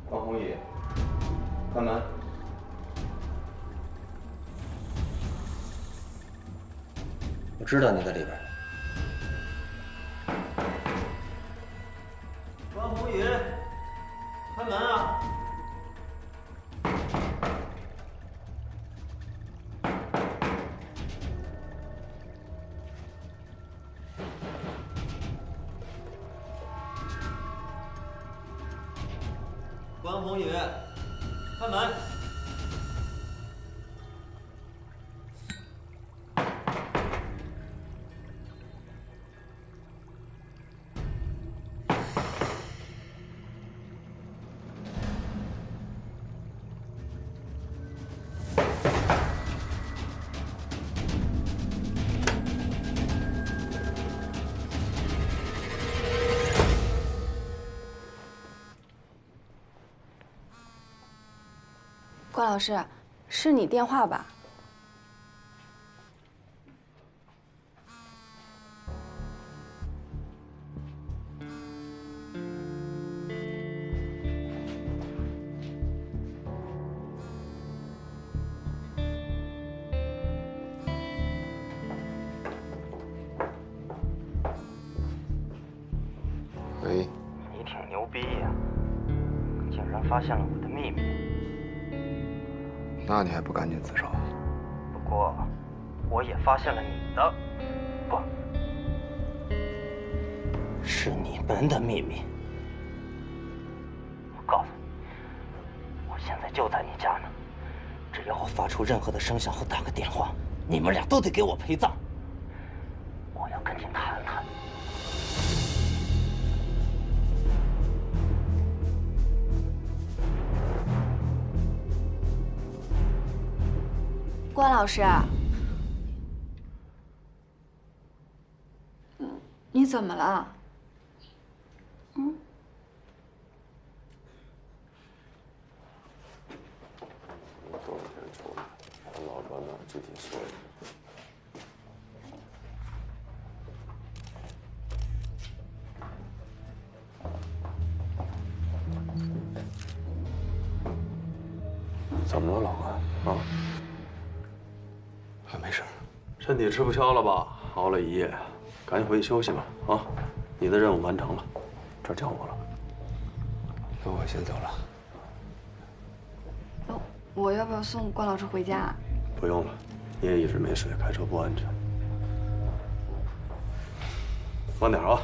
王宏宇，开门。我知道你在里边。关宏宇，开门啊！关宏宇，开门！关老师，是你电话吧？喂，你挺牛逼呀，竟然发现了我的秘密。那你还不赶紧自首？不过，我也发现了你的，不，是你们的秘密。我告诉你，我现在就在你家呢。只要我发出任何的声响或打个电话，你们俩都得给我陪葬。我要跟你谈谈。关老师，你怎么了？多少天出来，把老关哪具体说一说。 怎么了，老关？啊？没事。身体吃不消了吧？熬了一夜，赶紧回去休息吧。啊，你的任务完成了，这叫我了。那我先走了。我要不要送关老师回家？不用了，你也一直没睡，开车不安全。慢点啊。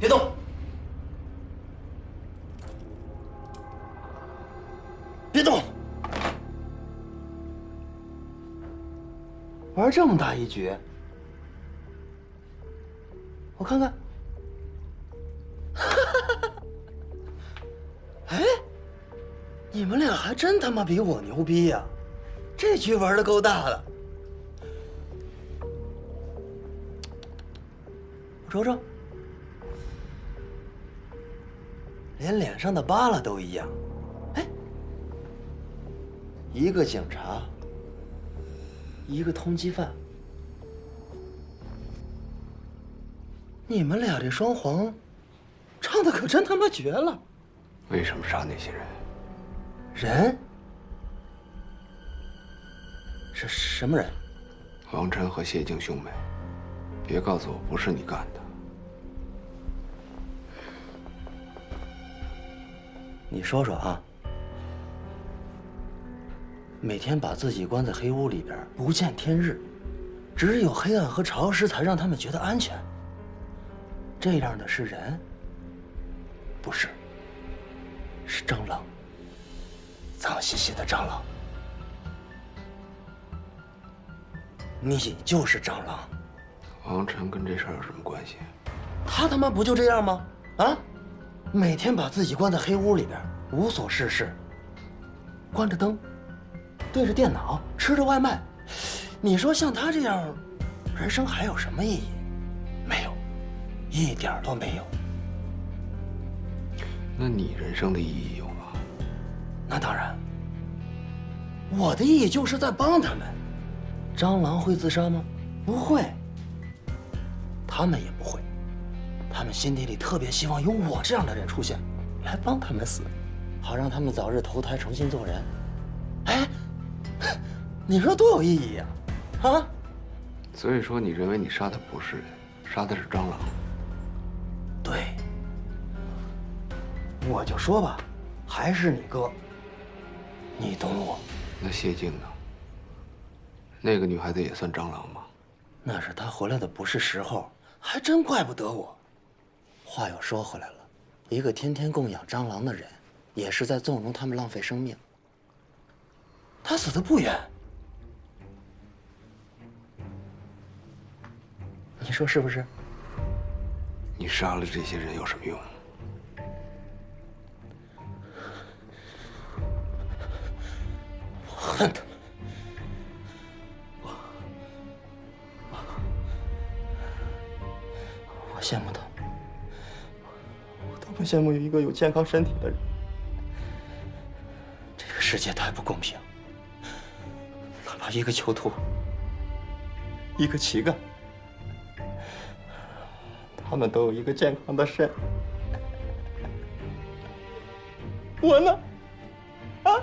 别动！别动！玩这么大一局，我看看。哎，你们俩还真他妈比我牛逼呀！这局玩的够大的。我瞅瞅。 连脸上的疤了都一样，哎，一个警察，一个通缉犯，你们俩这双簧，唱的可真他妈绝了！为什么杀那些人？人？是什么人？王琛和谢静兄妹，别告诉我不是你干的。 你说说啊，每天把自己关在黑屋里边，不见天日，只有黑暗和潮湿才让他们觉得安全。这样的是人？不是，是蟑螂，脏兮兮的蟑螂。你就是蟑螂。王琛跟这事儿有什么关系？他他妈不就这样吗？啊？ 每天把自己关在黑屋里边，无所事事，关着灯，对着电脑，吃着外卖。你说像他这样，人生还有什么意义？没有，一点都没有。那你人生的意义有吗？那当然，我的意义就是在帮他们。蟑螂会自杀吗？不会。他们也不会。 他们心底里特别希望有我这样的人出现，来帮他们死，好让他们早日投胎重新做人。哎，你说多有意义呀！啊！所以说，你认为你杀的不是人，杀的是蟑螂？对。我就说吧，还是你哥。你懂我。那谢静呢？那个女孩子也算蟑螂吗？那是她回来的不是时候，还真怪不得我。 话又说回来了，一个天天供养蟑螂的人，也是在纵容他们浪费生命。他死的不冤，你说是不是？你杀了这些人有什么用？我恨他们，我羡慕他们。 我羡慕有一个有健康身体的人。这个世界太不公平，哪怕一个囚徒，一个乞丐，他们都有一个健康的肾。我呢？啊？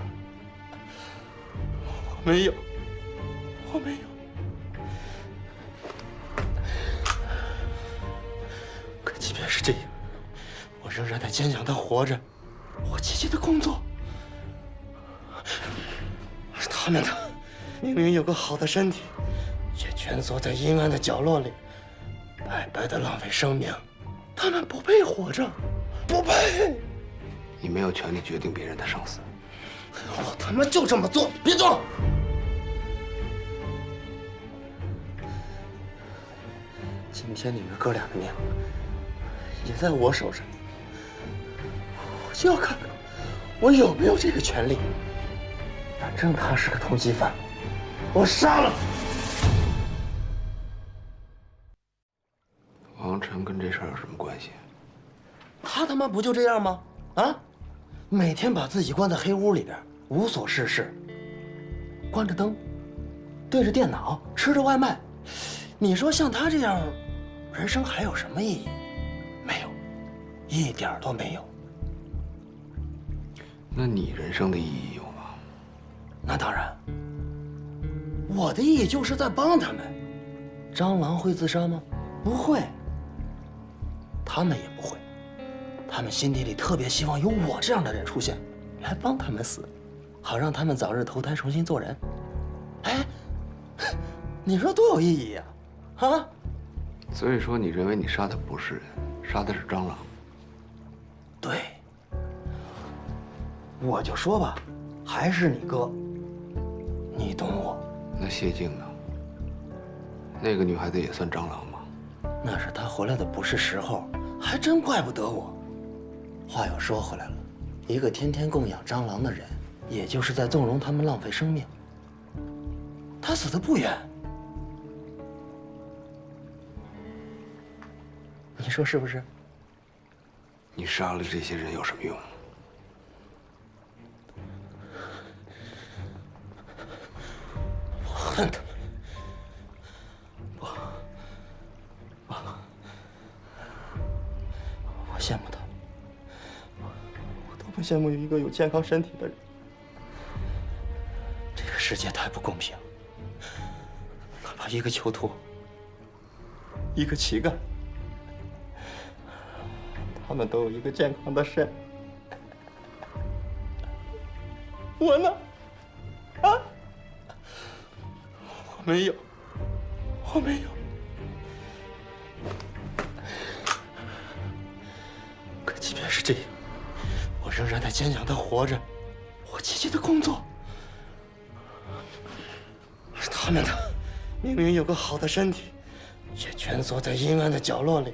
我没有，我没有。可即便是这样，我仍然在坚强地活着，我积极地工作。而他们呢，明明有个好的身体，却蜷缩在阴暗的角落里，白白地浪费生命。他们不配活着，不配。你没有权利决定别人的生死。我他妈就这么做，别动！今天你们哥俩的命也在我手上，我就要看看我有没有这个权利。反正他是个通缉犯，我杀了他。王晨跟这事儿有什么关系？他他妈不就这样吗？啊，每天把自己关在黑屋里边，无所事事，关着灯，对着电脑，吃着外卖。你说像他这样，人生还有什么意义？没有，一点都没有。那你人生的意义有吗？那当然，我的意义就是在帮他们。蟑螂会自杀吗？不会。他们也不会。他们心底里特别希望有我这样的人出现，来帮他们死，好让他们早日投胎重新做人。哎，你说多有意义呀！啊！所以说，你认为你杀的不是人，杀的是蟑螂？对。我就说吧，还是你哥，你懂我。那谢静呢？那个女孩子也算蟑螂吗？那是她回来的不是时候，还真怪不得我。话又说回来了，一个天天供养蟑螂的人，也就是在纵容他们浪费生命。他死得不冤，你说是不是？你杀了这些人有什么用？我恨他们，我羡慕他们，我多么羡慕有一个有健康身体的人。这个世界太不公平，哪怕一个囚徒，一个乞丐，他们都有一个健康的肾。我呢？啊？我没有，我没有。可即便是这样，我仍然在坚强地活着，我积极地工作。而他们呢，明明有个好的身体，却蜷缩在阴暗的角落里，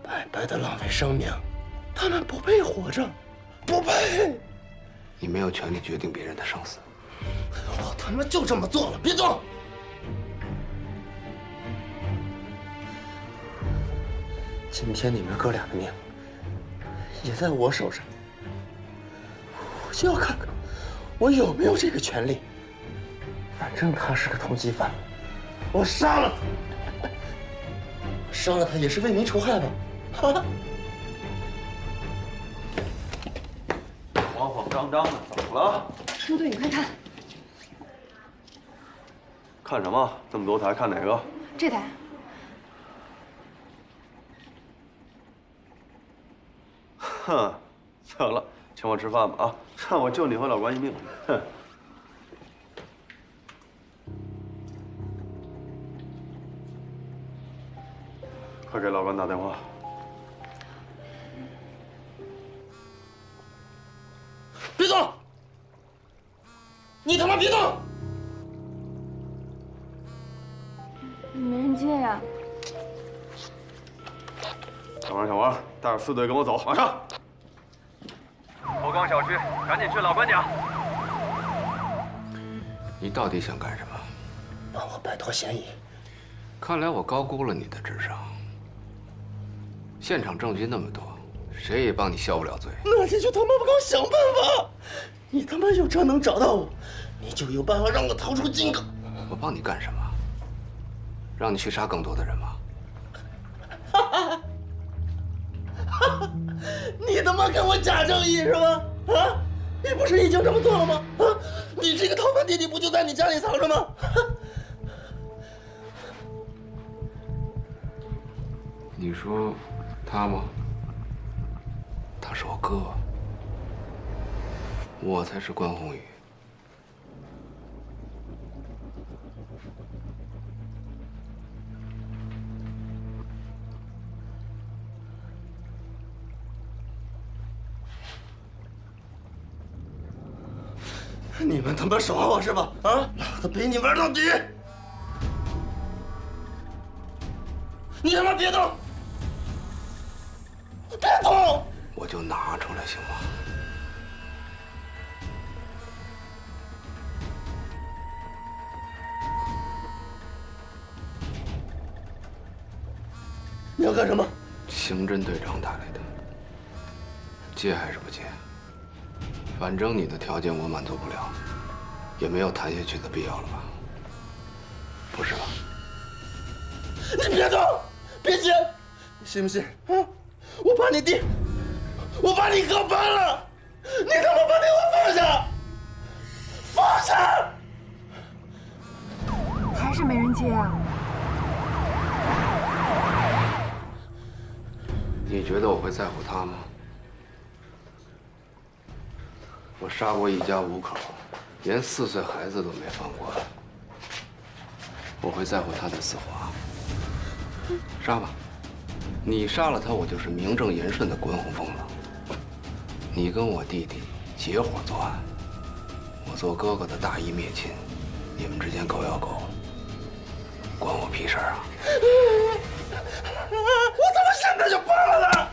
白白地浪费生命。他们不配活着，不配。你没有权利决定别人的生死。我他妈就这么做了，别动！今天你们哥俩的命也在我手上，我就要看看我有没有这个权利。反正他是个通缉犯，我杀了他，杀了他也是为民除害吧？哈！慌慌张张的，怎么了？陆队，你快看，看什么？这么多台，看哪个？这台。哼，得了，请我吃饭吧啊！让我救你和老关一命。哼。快给老关打电话。别动！你他妈别动！没人接呀。小王，小王，带着4队跟我走，马上！头岗小区，赶紧去老关家。你到底想干什么？帮我摆脱嫌疑。看来我高估了你的智商。现场证据那么多，谁也帮你消不了罪。那你就他妈不给我想办法！你他妈有车能找到我，你就有办法让我逃出金港。我帮你干什么？让你去杀更多的人吗？你他妈给我假正义是吧？啊？你不是已经这么做了吗？啊？你这个逃犯弟弟不就在你家里藏着吗？你说他吗？他是我哥，我才是关宏宇。你们他妈耍我是吧？啊！老子陪你玩到底！你他妈别动！别动！我就拿出来行吗？你要干什么？刑侦队长打来的，接还是不接？反正你的条件我满足不了，也没有谈下去的必要了吧？不是吧？你别动，别接！你信不信？啊！我把你弟，我把你哥搬了，你他妈把我放下！放下！还是没人接啊？你觉得我会在乎他吗？我杀过一家5口，连4岁孩子都没放过。我会在乎他的死活？杀吧，你杀了他，我就是名正言顺的关宏峰了。你跟我弟弟结伙作案，我做哥哥的大义灭亲，你们之间狗咬狗，关我屁事啊！我他妈现在就扒了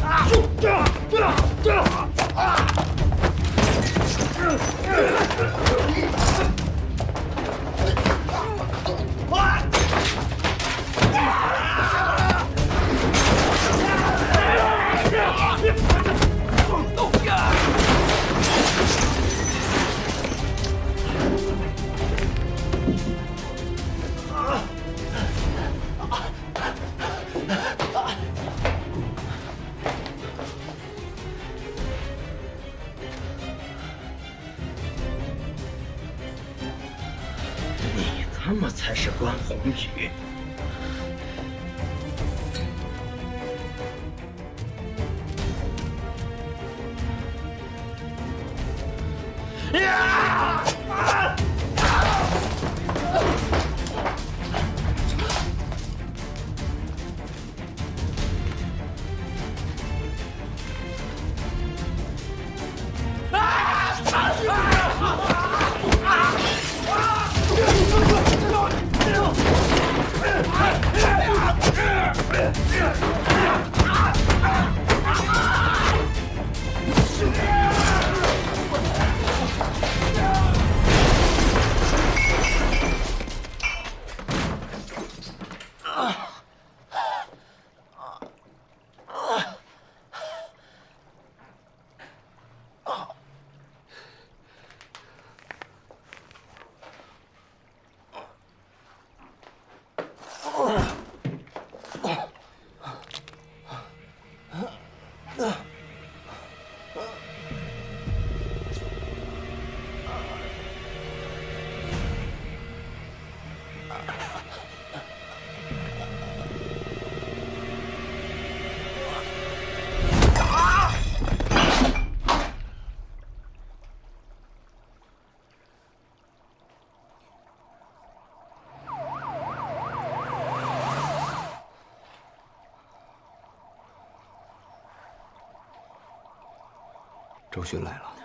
他！你他妈才是关宏宇！周迅来了。